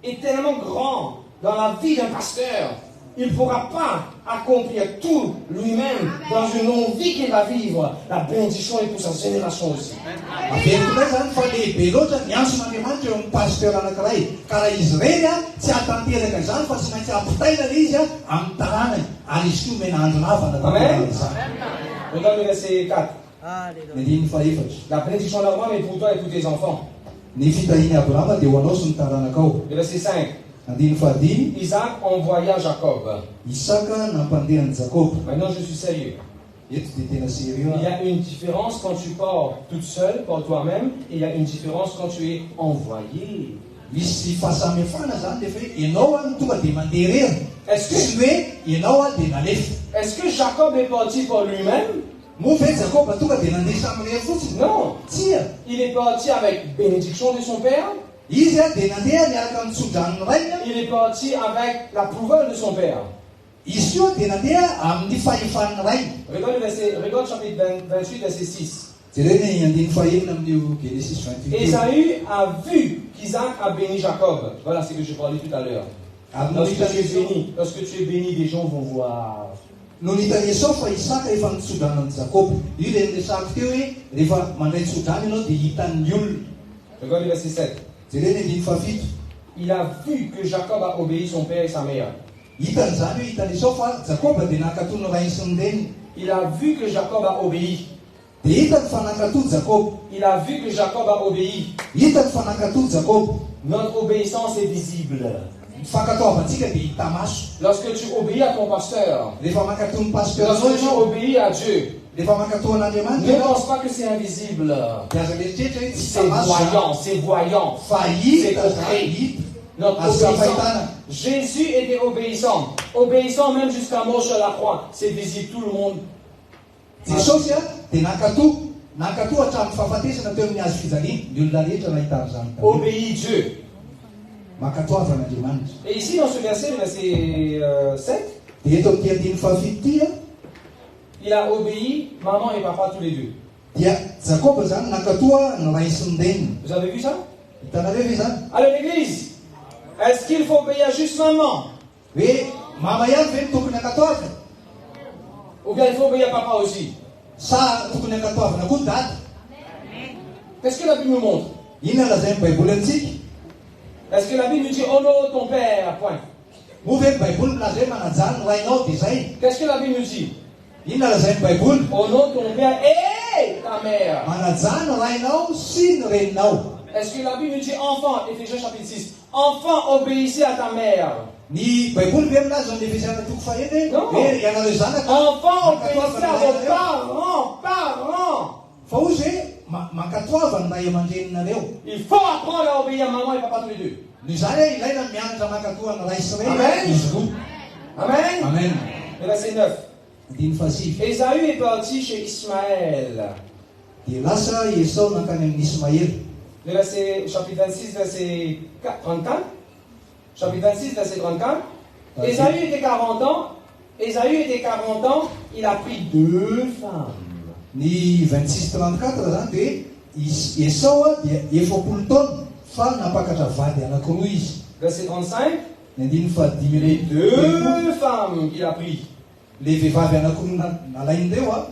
est tellement grand dans la vie d'un pasteur. Il ne pourra pas accomplir tout lui-même dans une longue vie qu'il va vivre. La bénédiction est pour sa génération aussi. Amen. Regarde le verset 4. La bénédiction d'Abraham est pour toi et pour tes enfants. Le verset 5. Isaac envoya Jacob. Maintenant je suis sérieux. Il y a une différence quand tu pars toute seule, par toi-même, et il y a une différence quand tu es envoyé. Est-ce que Jacob est parti par lui-même? Non. Il est parti avec bénédiction de son père. Il est parti avec l'approval de son père. Regarde chapitre 28, verset 6. Ésaü a vu qu'Isaac a béni Jacob. Voilà ce que je parlais tout à l'heure. Lorsque tu es béni, des gens vont voir. No nitan'ny Esau fa Isaka efa nitsodrana amin'ny Jakob. Io le resako teo hoe rehefa mandray tsodrana ianao dia hitan'ny olona. Regarde le verset 7. Jerena andiny fafito. Il a vu que Jacob a obéi son père et sa mère. Hitan'izany hoe hitan'ny Esau fa Jakob dia nankatona rainy sy ny reniny. Il a vu que Jacob a obéi. Dia hitany fa nankatony Jakob. Il a vu que Jacob a obéi. Hitany fa nankatony Jakob. Notre obéissance est visible. Fankatoavantsika dia hita maso. Lorsque tu obéis à ton pasteur, Rehefa mankatony pasteur lorsque tu obéis à Dieu, rehefa mankatoan'Andriamanitra ne ianao, pense pas que c'est invisible. dia aza mieritreritra hoe tsy C'est hita maso. voyant, c'est voyant. Fa hita zany hita. Notre Azo obéissance. fahitana. Jésus était obéissant. Obéissant même jusqu'à mort sur la croix. C'est visible, tout le monde. Jesosy dia nankatoa hatramin'ny fahafatesana teo amin'ny hazo fijaliana. Ny olona rehetra nahitany izany. Obéit Dieu. Mankatoavan'Andriamanitra. Et ici, dans ce verset, le verset 7, Dia eto amin'ity andiny fafito ity a, il a obéi maman et papa tous les deux. dia Jakob zany nankatoa ny ray sy ny reniny. Vous avez vu ça? Hitanareo ve zany? Alors l'église, est-ce qu'il faut obéir juste maman? Hoe mama ihany ve no tokony ankatoavana? Ou bien il faut obéir papa aussi? Sa tokony ankatoavana koa ny dada? Qu'est-ce que la Bible nous montre? Inona lazainy baiboly amintsika? Est-ce que la Bible nous dit honore ton père? Point. Moa ve ny baiboly milaza hoe manajany ny rainao dia zay? Qu'est-ce que la Bible nous dit? Inona lazainy baiboly? Honore ton père et ta mère. Manajany ny rainao sy ny reninao. Est-ce que la Bible nous dit enfant, Éphésiens chapitre 6, enfant obéissez à ta mère? Ny baiboly ve milaza amin'ny Efesiana toko fahaenina Non. hoe ianareo zanaka Enfant obéissez mankatoavana à ny vos rainareo. parents. Fa ozy hoe mankatoavana ny ray aman-dreninareo. Il faut apprendre à obéir à maman et papa tous les deux. Ny zany hoe ilaina mianatra mankatoa ny ray sy reny Amen. izy roa. Amen. Amen. Le verset 9. Andiny fahasivy. Ésaü est parti chez Ismaël. Dia lasa Esau nankany amin'ny Ismaël. Le verset, chapitre 26, verset 34. Chapitre 26, verset 34. Ésaü était 40 ans. Ésaü était 40 ans. Il a pris 2 femmes. Ny 26-34 zany dia Esau dia 40 taona fa napakatra vady anankiroa izy. Verset 35. Ny andiny fahadimy Les 2 femmes qu'il a pris. le vehivavy anankiroa nalainy reo a.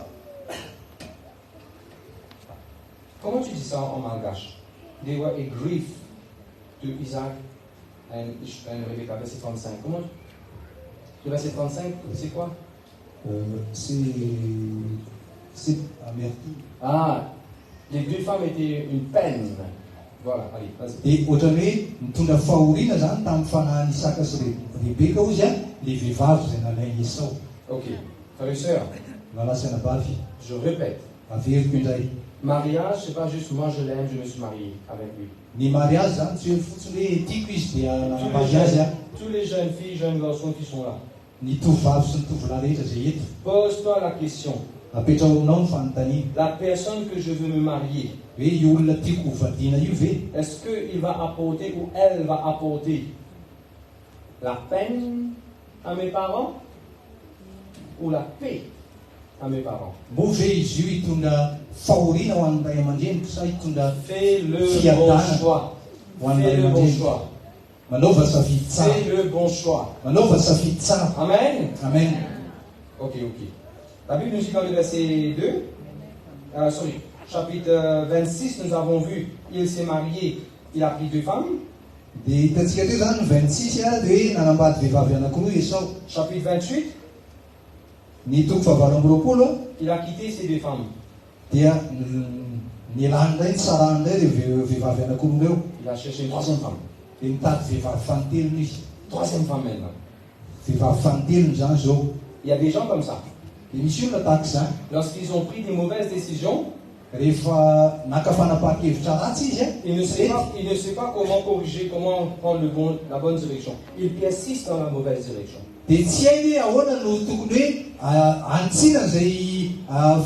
Comment tu dis ça en malgache? They were a grief to Isaac and Rebecca. Verset 35. Comment? Le verset 35, c'est quoi? C'est amertume. Ah, les 2 femmes étaient une peine. Voilà, allez, vas-y. Dia ohatrany hoe mitondra fahoriana zany tamin'ny fanahin'ny Isaka sy Rebeka ozy a, le vehivavy izay nalainy Esau. Ok, frères et sœurs, Nalasana bavy. je répète. Averiko indray. Mariage, c'est pas juste moi je l'aime, je me suis marié avec lui. Ny mariazy zany tsy hoe fotsiny hoe tiako izy dia nanambady azy a. Tous les jeunes filles, jeunes garçons qui sont là, Ny tovavy sy ny tovolahy rehetra zay eto. pose-toi la question. Apetrao aminao ny fanontaniana. La personne que je veux me marier, Hoe io olona tiako hovadiana io ve? est-ce qu'il va apporter ou elle va apporter la peine à mes parents ou la paix à mes parents? Moa ve izy io hitondra fahoriana ho an'ny ray aman-dreniko sa hitondra Fais le bon fiadana choix. ho an'ny Fais ray le bon aman-dreniko? choix. Manaova safidy tsara. Fais le bon choix. Manaova safidy tsara. Amen. Amen. Ok. La Bible nous dit dans le verset 2, chapitre 26, nous avons vu, il s'est marié, il a pris 2 femmes. Dia hitantsika teo zany 26 a dia hoe nanambady vehivavy anankiroa Esau. Chapitre 28, Ny toko fahavalo amby roapolo a, il a quitté ces 2 femmes. dia nialany indray ny tsarany indray reo vehivavy anankiroa reo. Il a cherché une 3e femme. Dia mitady vehivavy fanitelony izy. 3e femme maintenant. Vehivavy fanitelony zany zao. Il y a des gens comme ça. Dia misy olona tahaka izany. Lorsqu'ils ont pris des mauvaises décisions, Rehefa naka fanapahan-kevitra ratsy izy a, ils ne savent pas comment corriger, comment prendre la bonne direction. Ils persistent dans la mauvaise direction. dia tsy hainy hoe ahoana no tokony hoe antsiana zay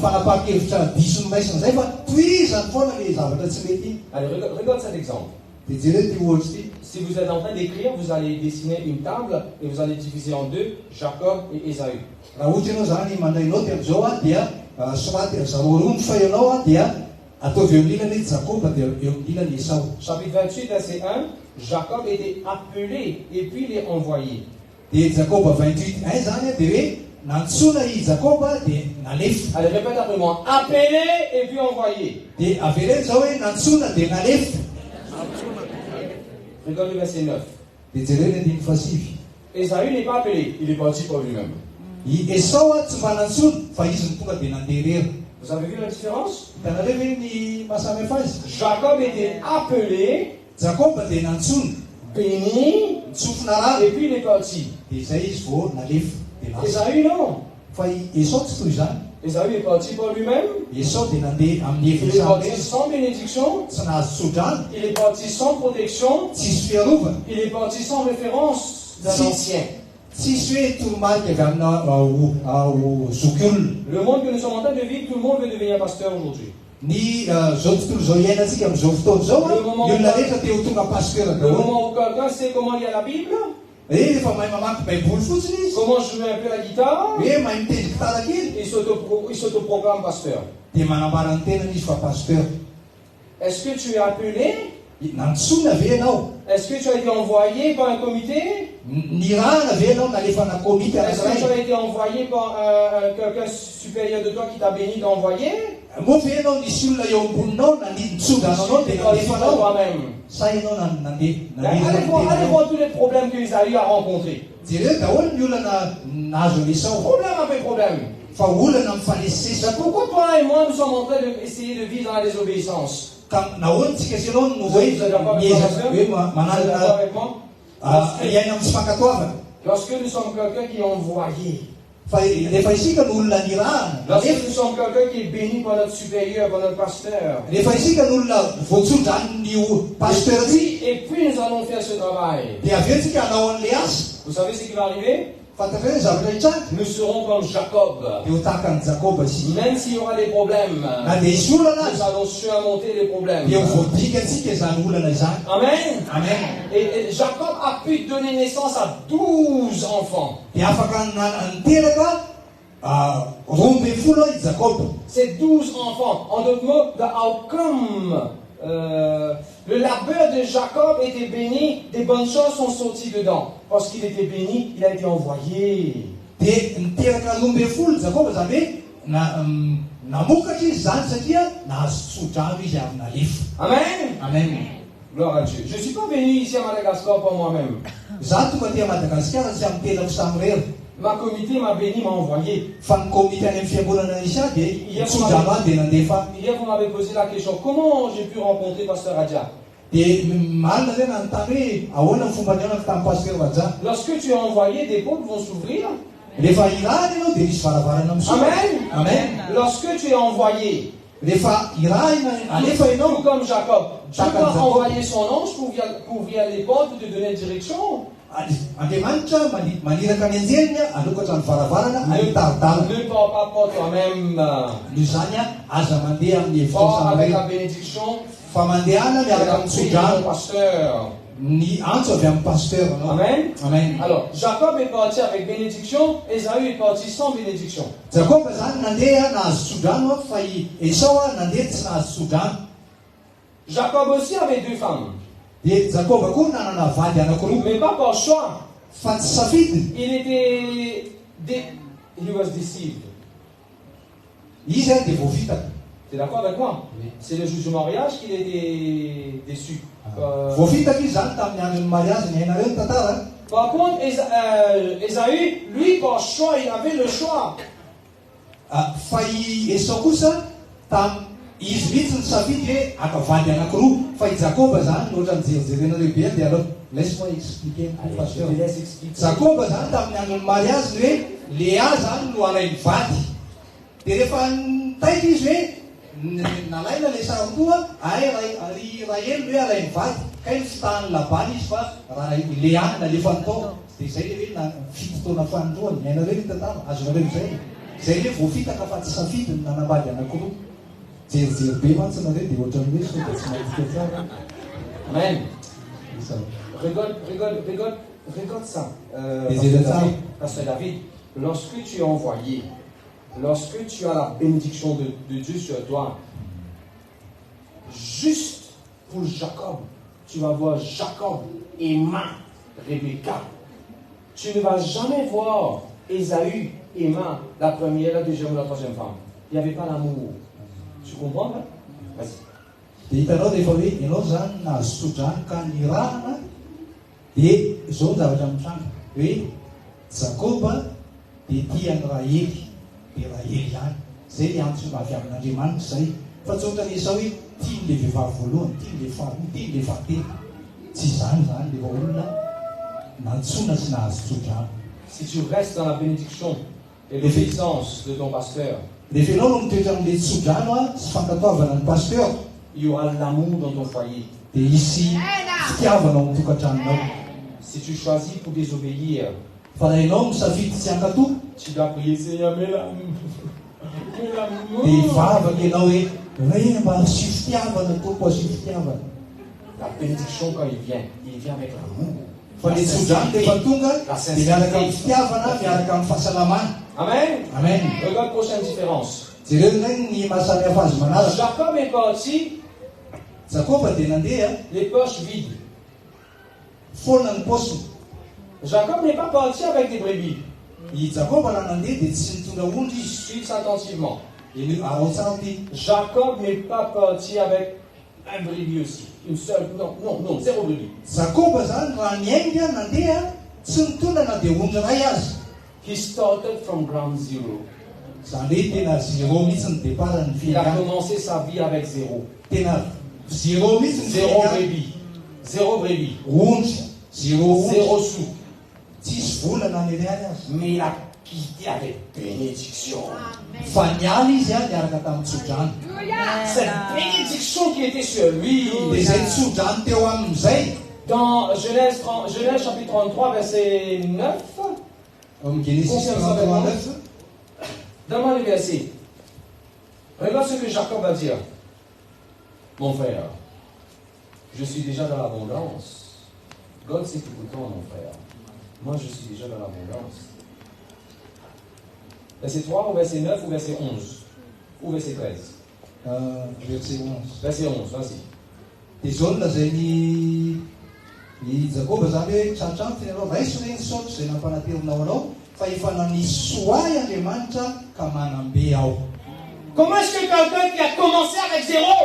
fanapahan-kevitra diso ny maisina zay fa toizany foana le zavatra tsy mety iny. Allez, regarde cet exemple. Dia jereo ty ohatsy ty. Si vous êtes en train d'écrire, vous allez dessiner une table et vous allez diviser en 2, Jacob et Ésaü. Raha ohatra ianao zany mandrainao ty amin'izao a dia soraty zareo roa ny fahianao a dia Chapitre 28, verset 1, Jacob était appelé et puis il est envoyé. Dia Jacob 28 zany dia hoe nantsona I Jacob dia nalefa. Allez, répète après moi. Appelé et puis envoyé. Dia avereny zao hoe nantsona dia nalefa. Regarde le verset 9. Dia jerena andiny fasivy. Ésaü n'est pas appelé, il est parti pour lui-même. I Esau tsy mba nantsona fa izy tonga dia nandeha rery. Vous avez vu la différence? Hitanareo hoe ny mahasamihafa azy. Jacob était appelé, Jacob dia nantsona, béni, nitsofina rano. et puis il est parti. Dia izay izy vao nalefa dia lasa. Ésaü non. Fa I Esau tsy toy izany. Ésaü est parti pour lui-même. Esau dia nandeha amin'ny Il est hevitrany parti rery. sans bénédiction. Tsy nahazo sodrano, Il est parti sans protection. tsisy fiarovana. Il est parti sans référence d'un Si. ancien. Tsisy hoe toromarika avy amina zoky olona. Le monde que nous sommes en train de vivre, tout le monde veut devenir pasteur aujourd'hui. Ny zao tontolo zao iainantsika amin'izao fotoana zao Le moment ny olona rehetra te ho tonga pasteur Le daholo. moment où quelqu'un sait comment lire la Bible, Efa mahay mamaky baiboly fotsiny izy. comment jouer un peu la guitare, Hoe mahay mitendry gitara kely. il s'autoproclame pasteur. Dia manambara ny tenany izy fa pasteur. Est-ce que tu es appelé? Nantsona ve ianao? Est-ce que tu as été envoyé par un comité? Nirahana ve ianao nalefa na komity Est-ce que tu anankiray? as été envoyé par quelqu'un supérieur de toi qui t'a béni d'envoyer? Moa ve ianao nisy olona eo amboninao nitsondrano anao Tu es dia parti nalefa par anao? toi-même. Sa ianao Allez voir tous les problèmes que Isaïe a rencontrés. jereo daholo ny olana nahazo ny Esau. Problème après problème. Fa olana mifanesesesaka. Pourquoi toi et moi nous sommes en train d'essayer de vivre dans la désobéissance? Ka nahoana tsika sy ianao no hoe Vous êtes d'accord avec miezaka moi, hoe Vous êtes d'accord manaraka avec moi? iaina amin'ny tsy fankatoavana. Lorsque nous sommes quelqu'un qui est envoyé, Fa rehefa isika no olona nirahana, lorsque nous sommes quelqu'un qui est béni par notre supérieur, par notre pasteur, rehefa isika no olona voatsondran'io pasteur ty, et puis nous allons faire ce travail. dia aveo tsika hanao an'le asa. Vous savez ce qui va arriver? Fantatra hoe zavatra hitranga Nous serons comme Jacob. dia ho tahaka ny Jakoba sy. Même s'il y aura des problèmes, Na dia hisy olana nous azy allons surmonter les problèmes. dia ho voadika antsika izany olana izany. Amen. Amen. Et Jacob a pu donner naissance à 12 enfants. Dia afaka niteraka 12 i Jakoba. Ces 12 enfants, en d'autres mots, the outcome, le labeur de Jacob était béni, des bonnes choses sont sorties dedans. Parce qu'il était béni, il a été envoyé. Dia niteraka 12 Jakoba zany hoe namokatra izy zany satria nahazo sodrano izy avy nalefa. Amen. Amen. Gloire à Dieu. Je ne suis pas venu ici à Madagascar pour moi-même. Za tonga ty Madagasikara tsy amin'ny tenako samy rery. Ma comité m'a béni, m'a envoyé. Fa ny komity any amin'ny fiangonana isy dia sodrano azy dia nandefa. Hier, vous m'avez posé la question, comment j'ai pu rencontrer Pasteur Radia? Dia marina zay nanontany hoe ahoana ny fomba nianako tamin'ny pasteur Raja. Lorsque tu es envoyé, des portes vont s'ouvrir. Rehefa irahany ianao dia misy varavarana misoka. Amen. Amen. Lorsque tu es envoyé, Rehefa irahina alefa tout ianao, comme Jacob, Dieu Jacob, va Jacob. envoyer son ange pour ouvrir les portes, pour te donner une direction. Andriamanitra maniraka ny anjeliny alokatra ny varavarana ahitaridalana. Ne pars pas pour toi-même. Noho izany aza mandeha amin'ny Pars avec evitrany la bénédiction fa mandehana et miaraka la amin'ny prière de sodrano. ton pasteur. Ny antso avy amin'ny pasteur anao. Amen. Amen. Alors, Jacob est parti avec bénédiction, Ésaü est parti sans bénédiction. Jakoba zany nandeha nahazo sodrano fa i Esau nandeha tsy nahazo sodrano. Jacob aussi avait 2 femmes, Dia Jakoba koa nanana vady anankiroa mais pas par choix. fa tsy safidiny. Il était... He was deceived. Izy dia voavitaka. Tu es d'accord avec moi? Oui. C'est le jour du mariage qu'il était déçu. Voavitaka izy zany tamin'ny andron'ny mariage ny hainareo ny tantara. Par contre, Ésaü, lui, par choix, il avait le choix. Fa i Esau kosa izy mihitsy ny safidy hoe akavady anankiroa. Fa i Jakoba zany ohatra mijerijerenareo be dia alors laisse-moi expliquer un peu, Je pasteur. te laisse expliquer. Jakoba zany tamin'ny andron'ny mariage ny hoe Léa zany no alainy vady. Dia rehefa nitaika izy hoe nalaina le saramboa ary Rahel hoe alainy vady. Kay ny fitahan'ny Labany izy fa Léa nalefany tao. Dia izay le hoe fito taona fanindroany. Hainareo ny tantara, azonareo izay. Izay le voafitaka fa tsy safidy ny nanambady anankiroa. Jerijery be mantsy nareo dia ohatran'ny hoe sao dia tsy mahita tsara. Amen. Isa. Regarde ça. Pasteur David, lorsque tu es envoyé, lorsque tu as la bénédiction de Dieu sur toi, juste pour Jacob, tu vas voir Jacob aimant Rebecca. Tu ne vas jamais voir Ésaü aimant la première, la deuxième ou la troisième femme. Il n'y avait pas l'amour. Tu comprends, hein? Vas-y. Dia hitanao rehefa hoe ianao zany nahazo sodrano ka nirahana dia izao ny zavatra mitranga hoe Jakoba dia tiany Rahely dia Rahely ihany. Zay ny antony avy amin'Andriamanitra zay. Fa tsy ohatra ny Esau hoe tiany le vehivavy voalohany, tiany le faharoa, tiany le fahatelo. Tsy izany zany rehefa olona nantsoina sy nahazo sodrano. Si tu restes dans la bénédiction et l'obéissance de ton pasteur, rehefa ianao no mitoetra amin'ilay sodrano sy fankatoavana ny pasteur, il y aura l'amour dans ton foyer. dia hisy fitiavana ao amin'ny tokantranonao. Si tu choisis pour désobéir, fa raha ianao misafidy tsy hankatoa, tu dois prier, Seigneur, mets l'amour. Mets l'amour. dia hivavaka ianao hoe re mba asio fitiavana tompo, asio fitiavana. La bénédiction, quand il vient avec l'amour. Fa le sodrano rehefa tonga dia miaraka amin'ny fitiavana, miaraka amin'ny fahasalamana. Amen. Amen. Regarde la prochaine différence. Jereo zany ny mahasamihafa azy manaraka. Jacob est parti, Jakoba dia nandeha les poches vides. foana ny paosiny. Jacob n'est pas parti avec des brebis. I Jakoba raha nandeha dia tsy nitondra ondry izy. Suis attentivement. Ao tsara ty. Jacob n'est pas parti avec un brebis aussi. Une seule. Non, zéro brebis. Jakoba zany raha niainga nandeha tsy mitondra na dia ondry ray azy. He started from ground zero. Zany hoe tena zéro mihitsy ny départ ny Il a fiainana. commencé sa vie avec zéro. Tena zéro mihitsy ny Zéro fiainana. brebis. Zéro brebis. Ondry, zéro ondry. Zéro sou. Tsisy volana ny ariary azy. Mais il a quitté avec bénédiction. Fa niala izy a niaraka tamin'ny sodrano. Cette bénédiction qui était sur lui. Dia zay sodrano teo amin'izay. Dans Genèse chapitre 33, verset 9. Amin'ny Genesis 39. Donne-moi le verset. Regarde ce que Jacob va dire. Mon frère, je suis déjà dans l'abondance. God sait que pour toi, mon frère. Moi, je suis déjà dans l'abondance. Verset 3 ou verset 9 ou verset 11 ou verset 13. Verset 11. Verset 11, vas-y. Dia zao no lazainy i Jakoba zany hoe tratrantiny ianao raiso reny saotra izay nampanateronao anao fa efa nanisy soay Andriamanitra ka manambe ao. Comment est-ce que quelqu'un qui a commencé avec zéro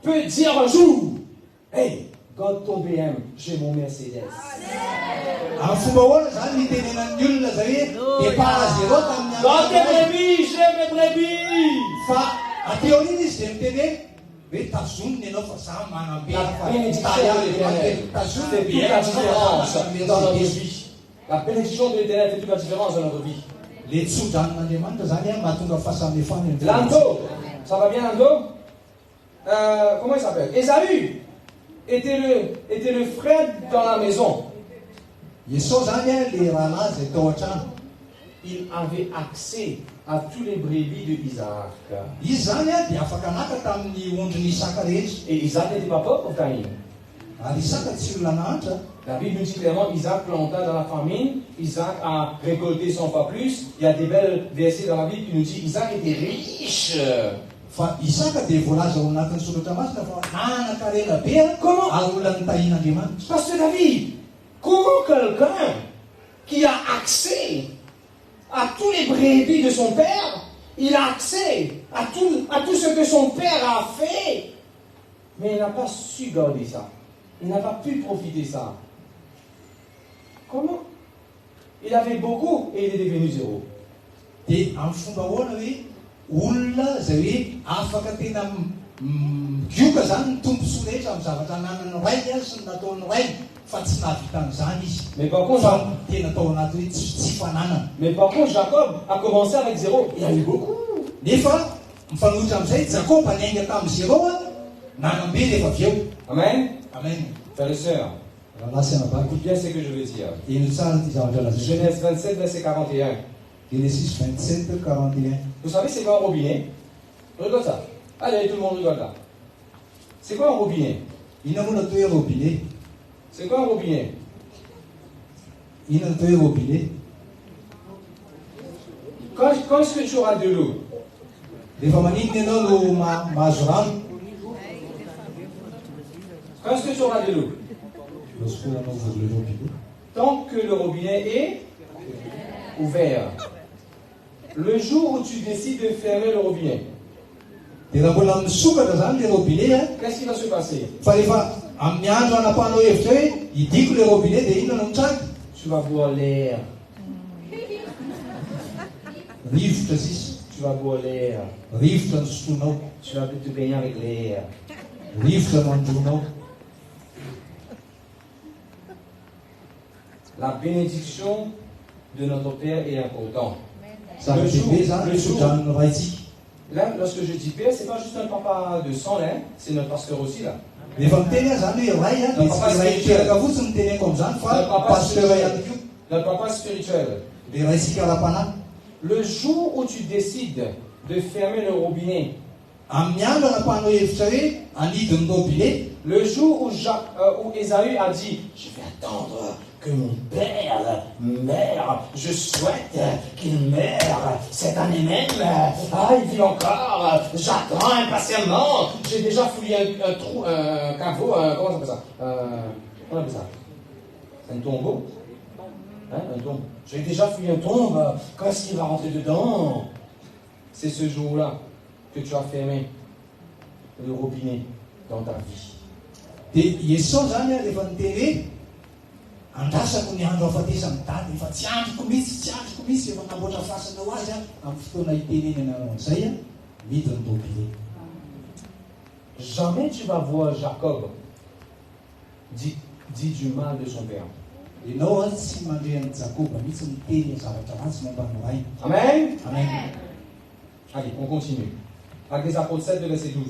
peut dire un jour, hey, God ton BM, j'ai mon Mercedes. Amin'ny fomba ahoana zany nitenenan'ny olona zay hoe départ zéro tamin'ny God tes brebis, j'ai mes brebis. fa ateo aoriana izy dia miteny hoe tazominy ianao fa za manambe La bénédiction de l'Éternel fait toute la différence dans notre vie. La bénédiction de l'Éternel fait toute la différence dans notre vie. le tsodranon'Andriamanitra zany a mahatonga fahasamihafana. Lando, ça va bien Lando? Comment il s'appelle? Ésaü était le frère dans la maison. Esau zany a le rahalahy zay tao an-trano. Il avait accès à tous les brebis de Isaac. Izy zany a dia afaka naka tamin'ny ondrin'ny Isaka rehetra. Et Isaac n'était pas pauvre, Caïn. Ary Isaka tsy olona nahantra. La Bible nous dit clairement, Isaac planta dans la famine, Isaac a récolté 100 fois plus. Il y a des belles versets dans la Bible qui nous dit Isaac était riche. Fa Isaka dia voalaza ao anatin'ny soratra masina fa nanan-karena be ary olona nitahian'Andriamanitra. Pasteur David, comment quelqu'un qui a accès à tous les brebis de son père, il a accès à tout ce que son père a fait, mais il n'a pas su garder ça. Il n'a pas pu profiter de ça. Comment? Il avait beaucoup et il est devenu zéro. Dia amin'ny fomba ahoana hoe olona zay hoe afaka tena migioka zany ny tombosoa rehetra amin'ny zavatra nanany rainy azy sy ny nataony rainy fa tsy nahavitan'izany izy. Mais par contre, Fa tena tao anaty hoe tsy fananana. mais par contre, Jacob a commencé avec zéro. Il a eu beaucoup. Nefa mifanohitra amin'izay Jakoba niainga tamin'ny zéro a nanambe rehefa avy eo. Amen. Amen. Frères et sœurs, Raha sy anabaka. écoute bien ce que je veux dire. Ino tsara ty zavatra lazaina. Genèse 27, verset 41. Genesis 27, 41. Vous savez, c'est quoi un robinet? Regarde ça. Allez, tout le monde regarde là. C'est quoi un robinet? Inona moa natao hoe robinet? C'est quoi un robinet? Inona natao hoe robinet? Quand est-ce que tu auras de l'eau? Rehefa maninona ianao no mahazo rano, Quand est-ce que tu auras de l'eau? Tant que le robinet est ouvert. Le jour où tu décides de fermer le robinet, qu'est-ce qui va se passer? Tu vas boire l'air. Tu vas boire l'air. Tu vas te baigner avec l'air. La bénédiction de notre Père est importante. Là, lorsque je dis Père, ce n'est pas juste un papa de sang, hein, c'est notre pasteur aussi là. Notre papa spirituel. Le jour où tu décides de fermer le robinet, le jour où Ésaü a dit, je vais attendre que mon père meure, je souhaite qu'il meure cette année même, il vit encore, j'attends impatiemment, j'ai déjà fouillé un trou, un caveau, comment on appelle ça? On appelle ça? Un tombeau? Un tombe. J'ai déjà fouillé un tombe, quand est-ce qu'il va rentrer dedans? C'est ce jour-là que tu as fermé le robinet dans ta vie. Jamais tu vas voir Jacob dit du mal de son père. Amen. Amen. Allez, on continue. Actes des Apôtres 7, verset 12.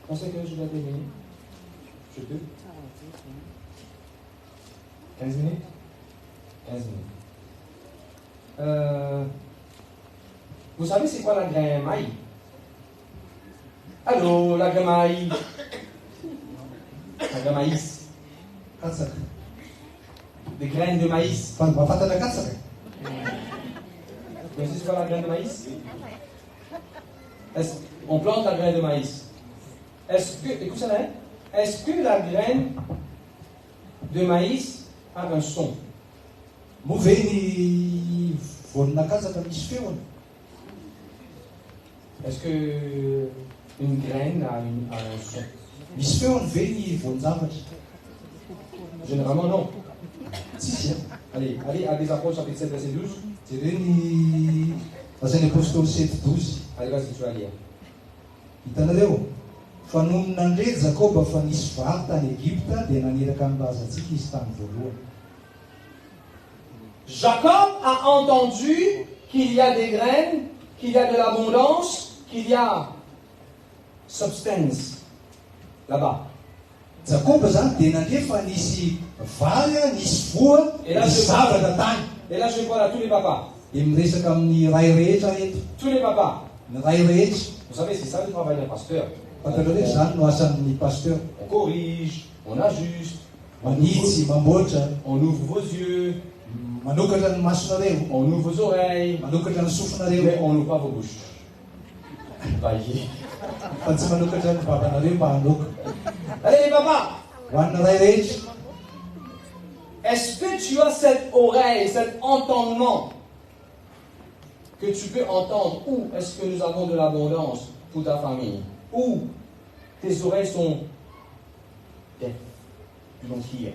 On sait que je dois terminer. Je peux 15 minutes 15 minutes. Vous savez c'est quoi la graine maïs? Allô, la graine maïs? La graine maïs. Des graines de maïs. Vous savez c'est quoi la graine de maïs? On plante la graine de maïs. Écoute ça là, est-ce que la graine de maïs a un son? Est-ce que une graine a un son? Généralement non. Allez, à des Apôtres chapitre 7 verset 12. Allez, vas-y, tu vas lire. Jacob a entendu qu'il y a des graines, qu'il y a de l'abondance, qu'il y a substance là-bas. Et là, je parle à tous les papas. Tous les papas. Vous savez, c'est ça le travail d'un pasteur. On corrige, on ajuste, on ouvre vos yeux, on ouvre vos oreilles, mais on n'ouvre pas vos bouches. Allez les papas, est-ce que tu as cette oreille, cet entendement que tu peux entendre? Où est-ce que nous avons de l'abondance pour ta famille? Où tes oreilles sont deaf, you don't hear.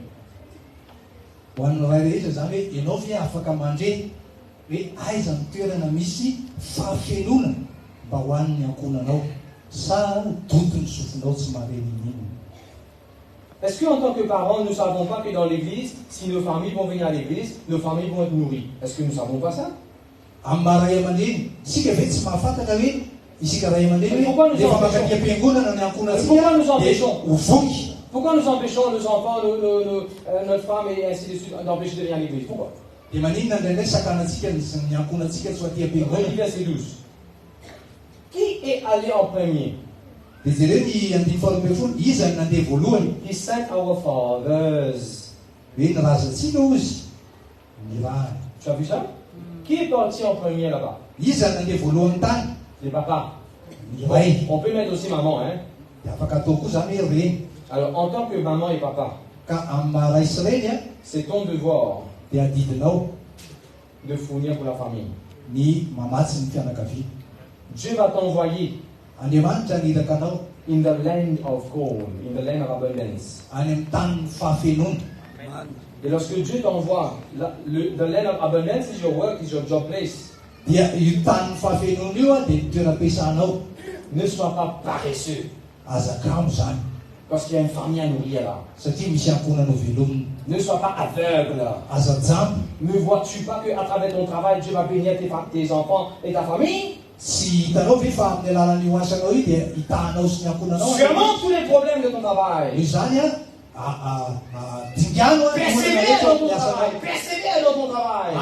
Est-ce qu'en tant que parents, nous ne savons pas que dans l'église, si nos familles vont venir à l'église, nos familles vont être nourries? Est-ce que nous ne savons pas ça? Pourquoi nous empêchons nos enfants, notre femme et ainsi de suite d'empêcher de venir à l'église? Pourquoi? Verset 12. Qui est allé en premier? He sent our fathers. Tu as vu ça? Qui est parti en premier là-bas? Les papas. On peut mettre aussi maman, hein? Alors, en tant que maman et papa, c'est ton devoir de fournir pour la famille. Dieu va t'envoyer in the land of gold, in the land of abundance. Et lorsque Dieu t'envoie, the land of abundance is your work, is your job place. Ne sois pas paresseux. Parce qu'il y a une famille à nourrir là. Ne sois pas aveugle. Ne vois-tu pas qu'à travers ton travail, Dieu va bénir tes enfants et ta famille? Sûrement tous les problèmes de ton travail. Persévère dans ton travail. Persévère dans ton travail.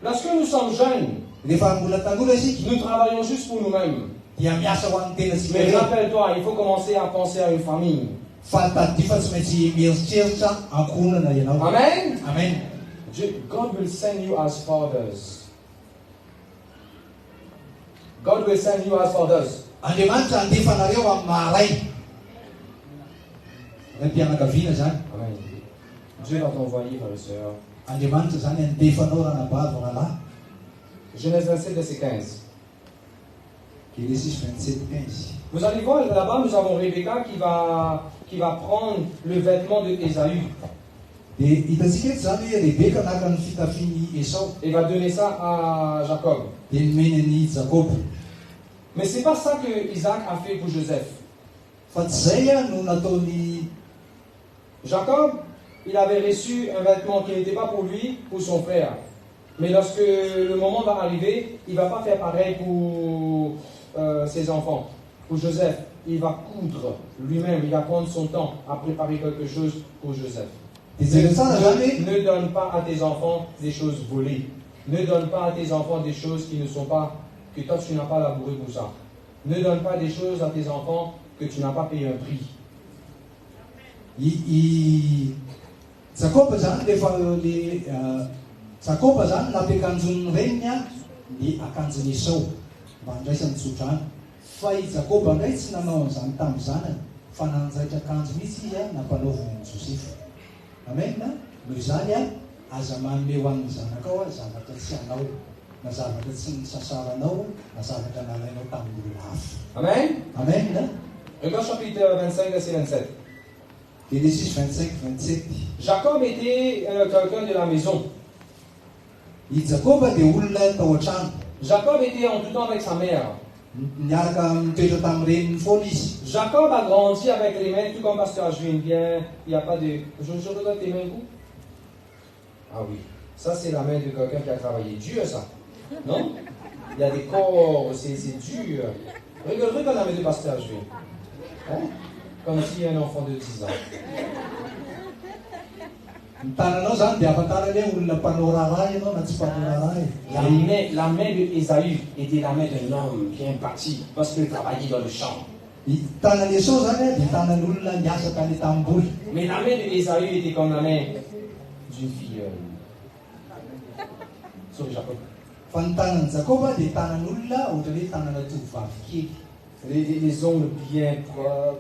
Lorsque nous sommes jeunes, nous travaillons juste pour nous-mêmes. Mais rappelle-toi, il faut commencer à penser à une famille. Amen. Amen. God will send you as fathers. God will send you as fathers. Amen. Dieu va t'envoyer, frères et sœurs. Genèse 27, verset 15. Vous allez voir là-bas, nous avons Rebecca qui va prendre le vêtement de Ésaü. Et va donner ça à Jacob. Mais c'est pas ça que Isaac a fait pour Joseph. Jacob, il avait reçu un vêtement qui n'était pas pour lui, pour son frère. Mais lorsque le moment va arriver, il ne va pas faire pareil pour ses enfants. Pour Joseph, il va coudre lui-même, il va prendre son temps à préparer quelque chose pour Joseph. Ne donne pas à tes enfants des choses volées. Ne donne pas à tes enfants des choses qui ne sont pas, que toi tu n'as pas labouré pour ça. Ne donne pas des choses à tes enfants que tu n'as pas payé un prix. Amen. Amen. Regarde chapitre 25, verset 27. Genesis 25, 27. Jacob était quelqu'un de la maison. Jacob était en tout temps avec sa mère. Jacob a grandi avec les mains, tout comme Pasteur Ajwin. Bien, il n'y a pas de. Je regarde tes mains, vous. Ah oui, ça c'est la main de quelqu'un qui a travaillé dur, ça. Non? Il y a des corps, c'est dur. Regarde la main de Pasteur Ajwin. Hein? Comme s'il y a un enfant de 10 ans. La main de Ésaü était la main d'un homme qui est bâti parce qu'il travaillait dans le champ. Mais la main de Ésaü était comme la main d'une fille. Sur Jacob. Les ongles bien propres.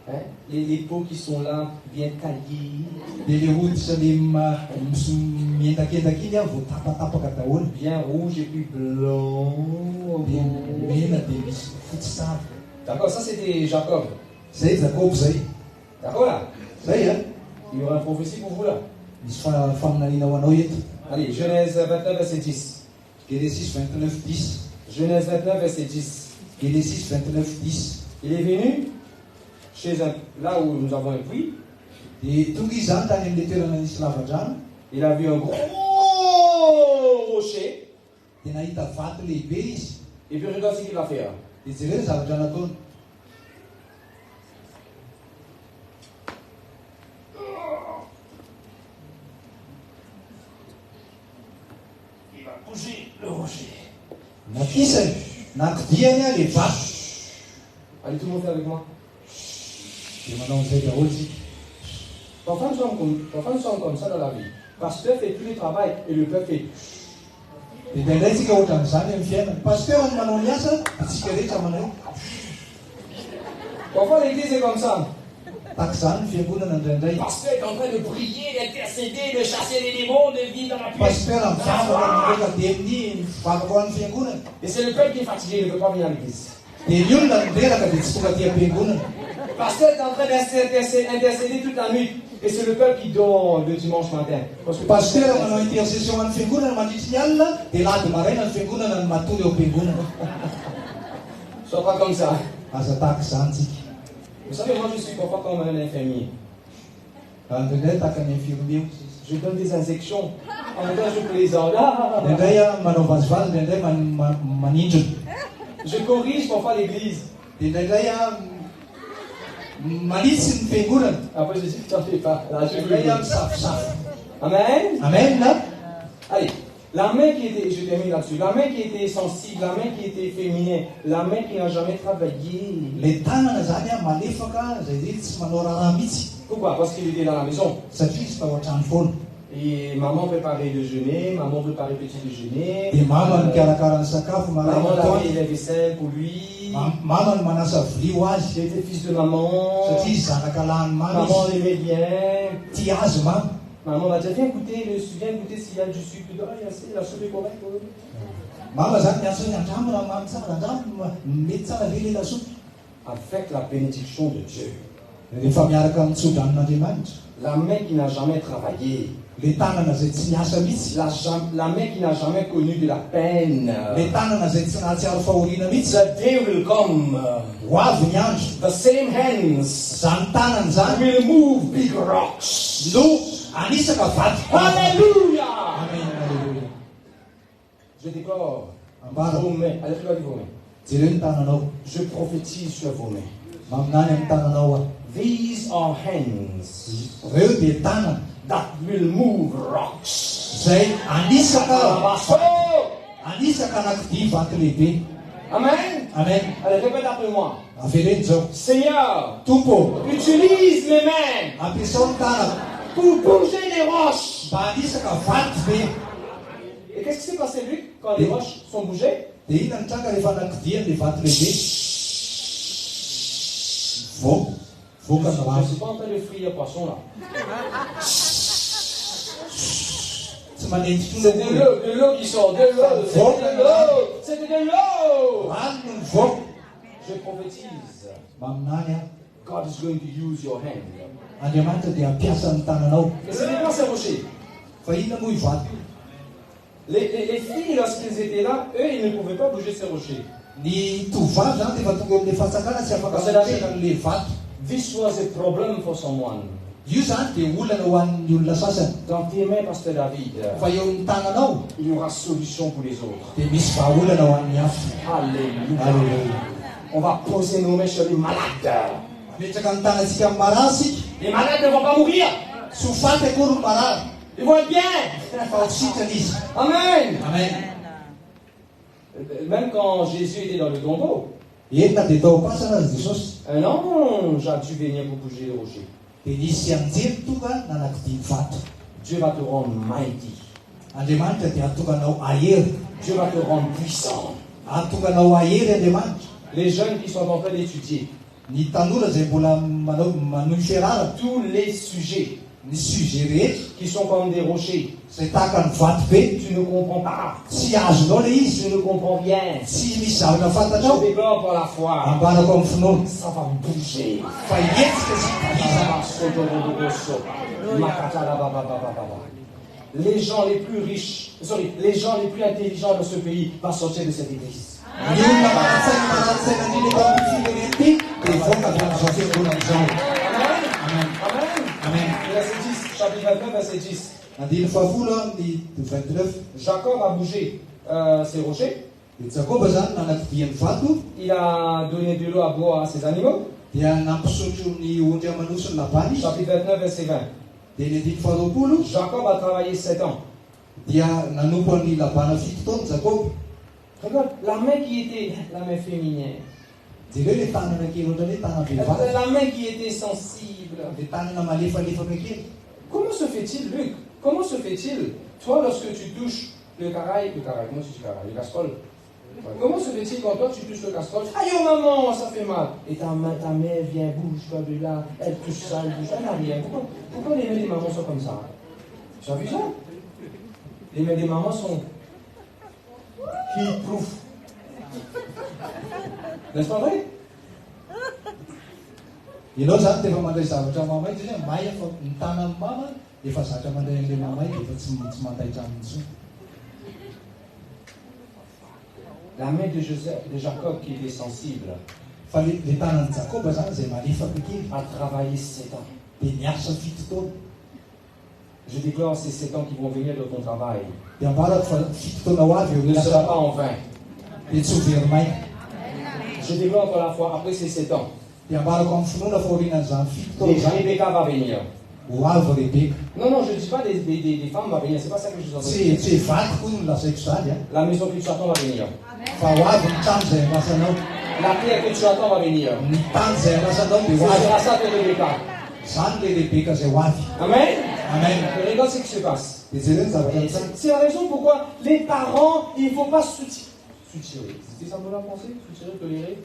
Hein? Les peaux qui sont là, bien taillées. Bien rouge et puis blanc. D'accord, ça c'était Jacob. D'accord là? Il y aura une prophétie pour vous là. Allez, Genèse 29, verset 10. Genèse 29, verset 10. Il est venu là où nous avons un puits. Il a vu un gros rocher. Et puis regarde ce qu'il va faire. Il va bouger le rocher. Allez, tout le monde fait avec moi. Parfois nous sommes comme ça dans la vie. Pasteur fait tout le travail et le peuple fait. Dia indraindray tsika ohatran'izany amin'ny fiainana. Pasteur no manao ny asa, tsika rehetra manao. Parfois l'église est comme ça. Tahaka izany ny fiangonana indraindray. Le pasteur est en train de prier, d'intercéder, de chasser les démons, de vivre dans la puissance. Pasteur mivavaka mivoaka dia amin'ny mivavaka ho an'ny fiangonana. Et c'est le peuple qui est fatigué, il ne veut pas venir à l'église. Dia ny olona mireraka dia tsy tonga aty am-piangonana. Le pasteur est en train d'intercéder toute la nuit. Et c'est le peuple qui dort le dimanche matin. Parce que Pasteur manao intercession amin'ny fiangonana mandritry ny alina, dia lahady maraina ny fiangonana no matory eo am-piangonana. sois pas comme ça. Aza tahaka izany tsika. Vous savez, moi je suis parfois comme un infirmier. Indraindray tahaka ny infirmier. Je donne des injections. En même temps, je plaisante. Indraindray manao vazivazy, indraindray manindrona. Je corrige parfois l'église. Dia indraindray manitsy ny fiangonana. Après, je dis que tu n'en fais pas. Là, je Indraindray misafosafo. Amen. Amen na. Allez, la main qui était, je termine là-dessus, la main qui était sensible, la main qui était féminin, la main qui n'a jamais travaillé. Le tanana zany malefaka zay zay tsy manao raha mihitsy. Pourquoi? Parce qu'il était dans la maison. Satria izy tao an-trano foana. Et maman préparait le déjeuner, maman préparait le petit déjeuner. Dia mama no mikarakara ny sakafo Maman maraina lavait les vaisselles pour lui. mama no manasa vilia ho azy. Il était fils de maman. Satria izy zanaka lany mama Maman izy. l'aimait bien. Tia azy mama. Maman m'a dit, viens goûter s'il y a du sucre dedans, il y a la soupe est correcte. Mama zany miasa ny andramo raha mamy tsara andramo mety tsara ve le lasopy. Avec la bénédiction de Dieu. Rehefa miaraka amin'ny tsodran'Andriamanitra. La main qui n'a jamais travaillé. Le tanana zay tsy miasa mihitsy. La main qui n'a jamais connu de la peine. Le tanana zay tsy nahatsiaro fahoriana mihitsy. The day will come. Ho avy ny andro. The same hands Zany tanana zany will move big rocks. no anisaka vato. Alléluia. Amen, alléluia. Je déclare Ambara. vos mains. Allez, regardez vos mains. Jereo ny tananao. Je prophétise sur vos mains. Maminany amin'ny tananao a. These are hands Reo dia tanana that will move rocks. zay anisaka Oh! anakidia vato lehibe. Amen. Amen. Allez, répète après moi. Avereny zao. Seigneur, Tompo, utilise mes mains ampiasao ny tanana pour bouger les roches. mba anisaka vato be. Et qu'est-ce qui s'est passé, Luc, quand les roches sont bougées? Dia ina ny tranga rehefa anakidia le vato lehibe. Voaka Je ny ne rano. suis pas en train de frire poisson là. Tsy manenjitra C'est de l'eau qui sort, de l'eau, c'est de l'eau, c'est de l'eau. rano no mivoaka. Je prophétise, Maminany a God is going to use your hand. Andriamanitra dia ampiasa ny tananao. Et ce n'est pas ces rochers. Fa inona moa io vato io? Les filles, lorsqu'ils étaient là, eux, ils ne pouvaient pas bouger ces rochers. Ny tovavy zany dia efa tonga amin'ilay fatsakana tsy afaka manasana an'ilay vato. This was a problem for someone. Io zany dia olana ho an'ny olona sasany. Dans tes mains, Pasteur David, Fa eo amin'ny tananao il y aura solution pour les autres. dia misy vahaolana ho an'ny hafa. Alléluia. Alleluia. On va poser nos mains sur les malades. Ametraka ny tanantsika amin'ny marasy. Les malades ne vont pas mourir. Tsy ho faty akory ny marary. Ils vont être bien. Fa ho sitrana izy. Amen. Amen. Même quand Jésus était dans le tombeau, Enina dia tao am-pasana azy Jesosy. un ange a dû venir pour bouger le rocher. Dia nisy anjely tonga nanakidia vato. Dieu va te rendre mighty. Andriamanitra dia atonganao ahery. Dieu va te rendre puissant. Atonganao ahery Andriamanitra. Les jeunes qui sont en train d'étudier Ny tanora zay mbola manohy fiararana. tous les sujets Ny sujet rehetra qui sont comme des rochers, zay tahaka ny vato be. tu ne comprends pas, Tsy azonao le izy. tu ne comprends rien. Tsy misy zavatra Je fantatrao. déclare par la foi, Ambanako amin'ny finoana. ça va bouger. Fa hetsika sy Les gens les plus riches, les gens les plus intelligents de ce pays vont sortir de cette église. ny olona maratsainy maratsaina indrindra eto amin'ny firenety dia voaka avy amin'izao fiangonan'izao. Amen. Amen. Amen. Verset 10, chapitre 29, verset 10. Andiny fahafolo amin'ny 29. Jacob a bougé ses rochers. Dia Jakoba zany nanakidia ny vato Il a donné de l'eau à boire à ses animaux. dia nampisotro ny ondry amanoso ny labany. Chapitre 29, verset 20. Dia ny andiny faharoapolo Jacob a travaillé 7 ans. dia nanompo ny labana 7 taona Jakoba. Regarde, la main qui était la main féminine, Dia reo le tanana kely ohatra hoe tanana vehivavy. la main qui était sensible. Dia tanana malefalefaka kely. Comment se fait-il, Luc? Comment se fait-il, toi, lorsque tu touches le caraï, comment tu dis caraï? Le casserole. Comment se fait-il quand toi tu touches le casserole? Aïe oh maman, ça fait mal. Et ta mère vient, bouge-toi de là, elle touche ça, elle bouge, elle n'a rien. Pourquoi les mains des mamans sont comme ça? Tu as vu ça? Les mains des mamans sont heat-proof. N'est-ce pas vrai? Ianao zany dia efa mandray zavatra mamay dia may efa ny tanan'ny mama efa zatra mandray an'ilay mamay dia efa tsy mandaitra aminy intsony. La main de Jacob qui était sensible Fa le tanan'ny Jakoba zany izay malefaka kely a travaillé 7 ans. dia niasa 7 taona. Je déclare ces 7 ans qui vont venir de ton travail. Dia ambarako fa 7 taona ho avy eo Ne sera pas en vain. dia tsy ho very maina. Je déclare encore la fois, après ces 7 ans, Dia ambarako amin'ny finoana fa orinan'izany 7 taona et zany Rebecca va venir. ho avy Rebeka. Non, je ne dis pas des femmes vont venir, c'est pas ça que je suis en train de dire. Tsy vaky koa no lazaiko zany a. La maison que tu attends va venir. Fa ho avy ny trano izay amasanao. La pierre que tu attends va venir. Ny tany izay amasanao dia ho Ça avy. sera ça de Rebecca. Zany le Rebeka izay ho avy. Amen. Amen. Et regarde ce qui se passe. Dia jereo ny zavatra Et misy. c'est la raison pourquoi les parents, il ne faut pas soutirer. C'était ça mon pensée? Soutirer, tolérer.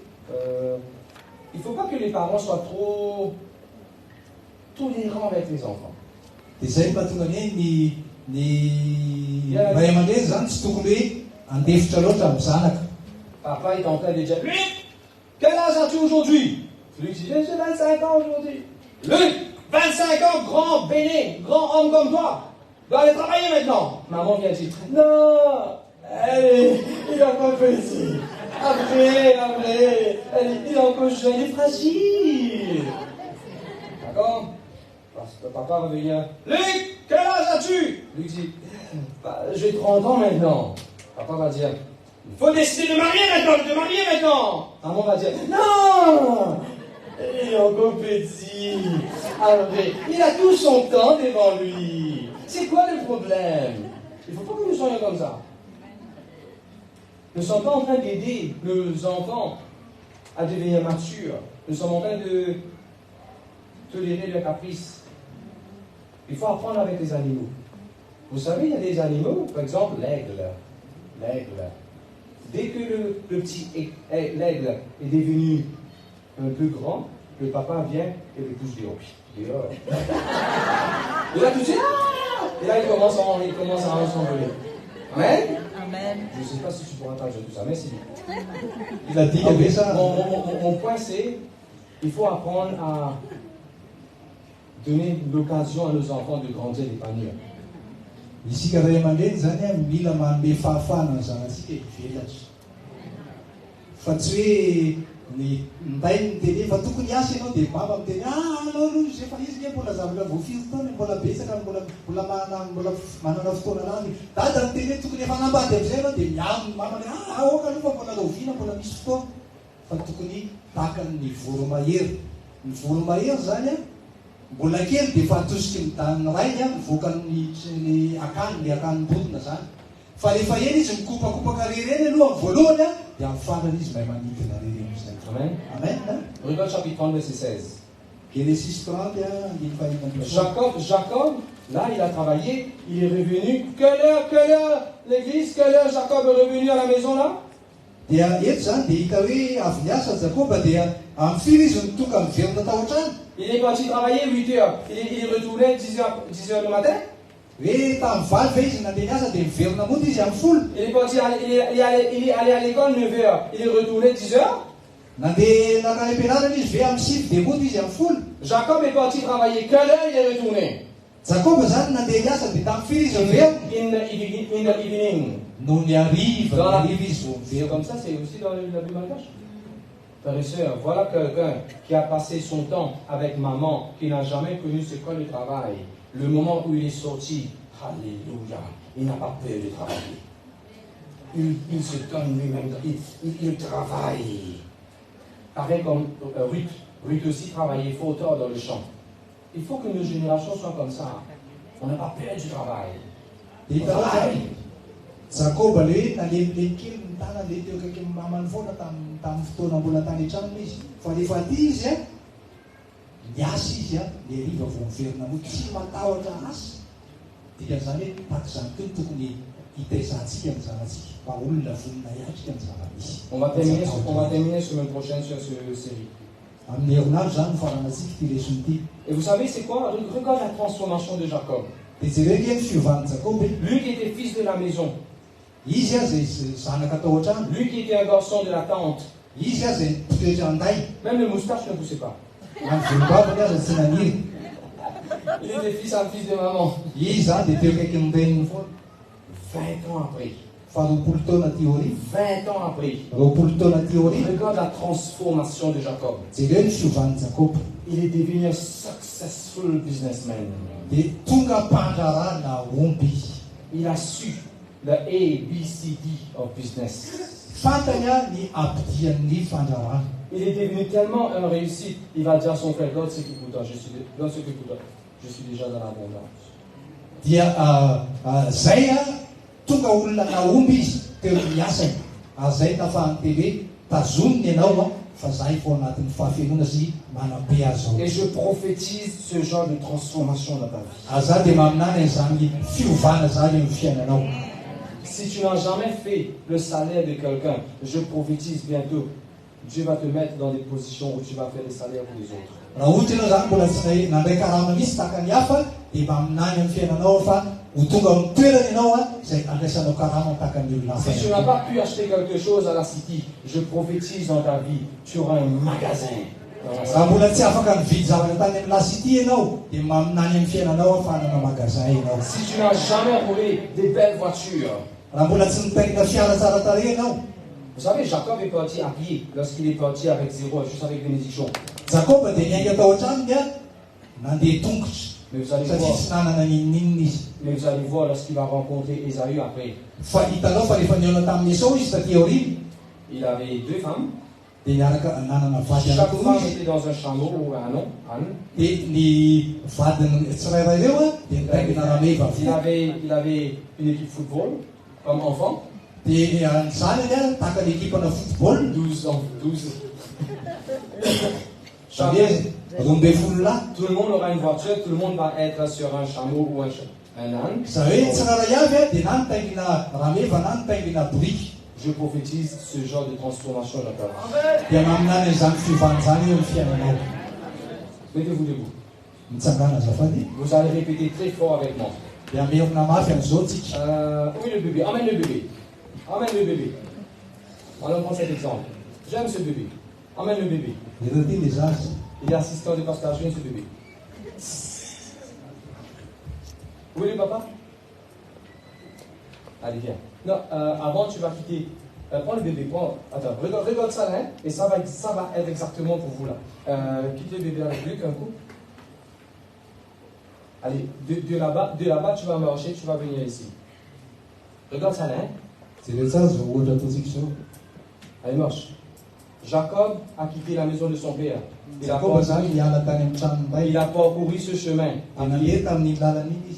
Il ne faut pas que les parents soient trop tolérants avec les enfants. Dia izay mahatonga ny ray aman-dreny zany tsy tokony hoe andefitra loatra amin'ny zanaka. Papa est en train de dire, Luc, quel âge as-tu aujourd'hui? Luc dit, j'ai 25 ans aujourd'hui. Luc, 25 ans, grand béné, grand homme comme toi. Tu dois aller travailler maintenant. Maman vient dire, non, allez, il a pas plaisir. Après, il est encore jeune, il est fragile. D'accord? Parce que papa va venir, Luc, quel âge as-tu? Luc dit, j'ai 30 ans maintenant. Papa va dire, il faut décider de te marier maintenant. Maman va dire, non, il est encore petit. Alors, il a tout son temps devant lui. C'est quoi le problème? Il ne faut pas que nous soyons comme ça. Nous ne sommes pas en train d'aider nos enfants à devenir matures. Nous sommes en train de tolérer leurs caprices. Il faut apprendre avec les animaux. Vous savez, il y a des animaux, par exemple l'aigle. Dès que le petit l'aigle est devenu un peu grand, le papa vient et le pousse dehors. Et là tout de suite, et là il commence à s'envoler. Amen. Amen. Je ne sais pas si tu pourras traduire tout ça, merci. Il a dit qu'il y avait ça. Mon point c'est, il faut apprendre à donner l'occasion à nos enfants de grandir et d'épanouir. Isika ray aman-dreny zany a mila manome fahafahana ny zanatsika hivelatra. Fa tsy hoe ny nday miteny fa tokony hiasa ianao dia mama miteny anao aloha izy efa izy ny mbola zavatra voafiry taona mbola betsaka mbola manana fotoana lany. Dada miteny hoe tokony efa nambady amin'izay ianao dia miaminy mama aoka aloha fa mbola loviana mbola misy fotoana. Fa tokony tahaka ny voromahery. Ny voromahery zany a mbola kely dia efa atosiky ny daniny rainy a mivoaka ny akan'ny bodina zany. Fa rehefa eny izy mikopakopaka rereny aloha amin'ny voalohany a dia amin'ny farany izy mahay manidina rereny amin'izay. Amen. Amen. Regarde chapitre 30, verset 16. Genesis 30 andiny fahaenina. Jacob, là il a travaillé, il est revenu. Quelle heure l'église, quelle heure Jacob est revenu à la maison là? Dia eto zany dia hita hoe avy niasa Jakoba dia amin'ny firy izy nitoka miverina tao an-trano. Il est parti travailler 8 heures. Il est retourné 10 heures le matin. Hoe tamin'ny valo ve izy nandeha niasa dia miverina mody izy amin'ny folo. Il est parti, il est allé à l'école 9 heures. Il est retourné 10 heures. Nandeha nakany am-pianarana izy ve amin'ny sivy dia mody izy amin'ny folo. Jacob est parti travailler. Quelle heure il est retourné? Jakoba zany nandeha niasa dia tamin'ny firy izy miverina. In the evening. No ny hariva Dans la hariva izy vao C'est miverina. comme ça, c'est aussi dans la Bible malgache. Frères et sœurs, voilà quelqu'un qui a passé son temps avec maman, qui n'a jamais connu ce qu'est le travail. Le moment où il est sorti, alléluia, il n'a pas peur de travailler. Il se donne lui-même, il travaille. Pareil comme Ruth. Ruth aussi travaillait fort tard dans le champ. Il faut que nos générations soient comme ça. On n'a pas peur du travail. Dia hitanao Jakoba le nalemilemy kely ny tanany le teo akaiky mamany foana tamin'ny fotoana mbola tany an-tranony izy. Fa rehefa aty izy a niasa izy a le hariva vao miverina mody tsy matahotra asa. Dikan'izany hoe tahaka izany koa tokony On va terminer semaine prochaine sur cette série. Et vous savez, c'est quoi? Regarde la transformation de Jacob. Lui qui était fils de la maison. Lui qui était un garçon de la tente. Même le moustache ne poussait pas. Il était fils à fils de maman. 20 ans après. 20 ans après. Regarde la transformation de Jacob. Il est devenu un successful businessman. Il a su le ABCD of business. Il est devenu tellement un réussite, il va dire à son frère, L'autre s'occupe pour toi, je suis déjà dans l'abondance. Et je prophétise ce genre de transformation dans ta vie. Si tu n'as jamais fait le salaire de quelqu'un, je prophétise bientôt, Dieu va te mettre dans des positions où tu vas faire des salaires pour les autres. Si tu n'as pas pu acheter quelque chose à la City, je prophétise dans ta vie, tu auras un magasin. Si tu n'as jamais roulé des belles voitures, vous savez, Jacob est parti à pied lorsqu'il est parti avec zéro, juste avec bénédiction. Mais vous allez voir lorsqu'il va rencontrer Ésaü après. Il avait 2 femmes. Chaque femme était dans un chameau ou un âne. Il avait une équipe de football comme enfant. 12 ans, 12. Tout le monde aura une voiture, tout le monde va être sur un chameau ou un âne. Je prophétise ce genre de transformation de la parole. Mettez-vous debout. Vous allez répéter très fort avec moi. Où est le bébé? Amène le bébé. Amène le bébé. Allons prendre cet exemple. J'aime ce bébé. Amène le bébé. Il est assistant de pasteur, je viens ce bébé. Où est le papa? Allez, viens. Non, avant tu vas quitter. Prends le bébé. Attends, regarde ça là, hein, et ça va être exactement pour vous là. Quitte le bébé avec lui un coup. Allez, de là-bas, tu vas marcher, tu vas venir ici. Regarde ça là, hein. Allez, marche. Jacob a quitté la maison de son père. Il a parcouru ce chemin à pied.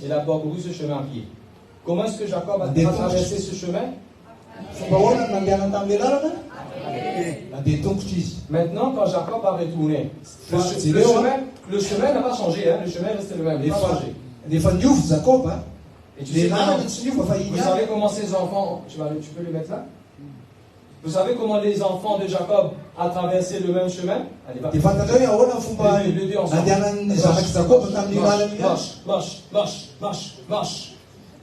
Il a parcouru ce chemin à pied. Comment est-ce que Jacob a traversé ce chemin? Maintenant, quand Jacob a retourné, le chemin n'a pas changé, hein? Le chemin est resté le même, il n'a pas changé. Et tu sais vous savez comment ces enfants, tu peux les mettre là? Vous savez comment les enfants de Jacob ont traversé le même chemin? Allez, va. Les deux ensemble. Marche.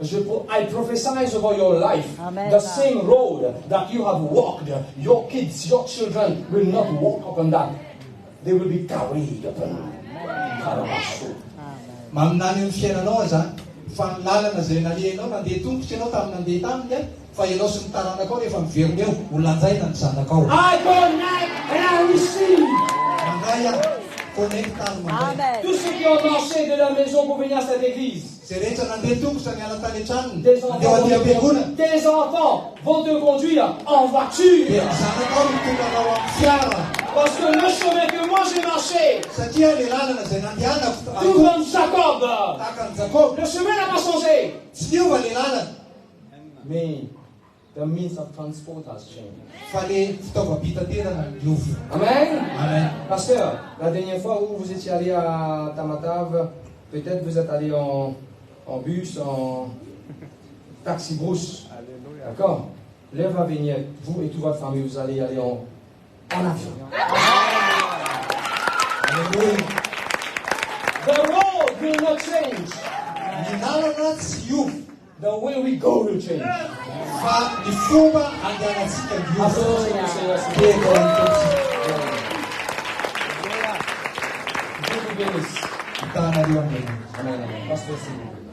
I prophesy over your life. Amen. The same road that you have walked, your kids, your children will not walk upon that. They will be carried upon. I go night and I receive. Tous ceux qui ont marché de la maison pour venir à cette église, tes enfants vont te conduire en voiture. Parce que le chemin que moi j'ai marché, tout comme Jacob, le chemin n'a pas changé. Mais the means of transport has changed. Amen. Pasteur, la dernière fois où vous étiez allé à Tamatave, peut-être vous êtes allé en bus, taxi brousse. D'accord? Lève la vignette, vous et toute votre famille, vous allez aller en avion. Alléluia. The road will not change. Ninalonats yu The way we go will change. fa ni fomba andehanantsika io Assalamu alaikum. teko antotsika. Dieu vous bénisse. Itanareo ameny. Amen. Pasteur Simon.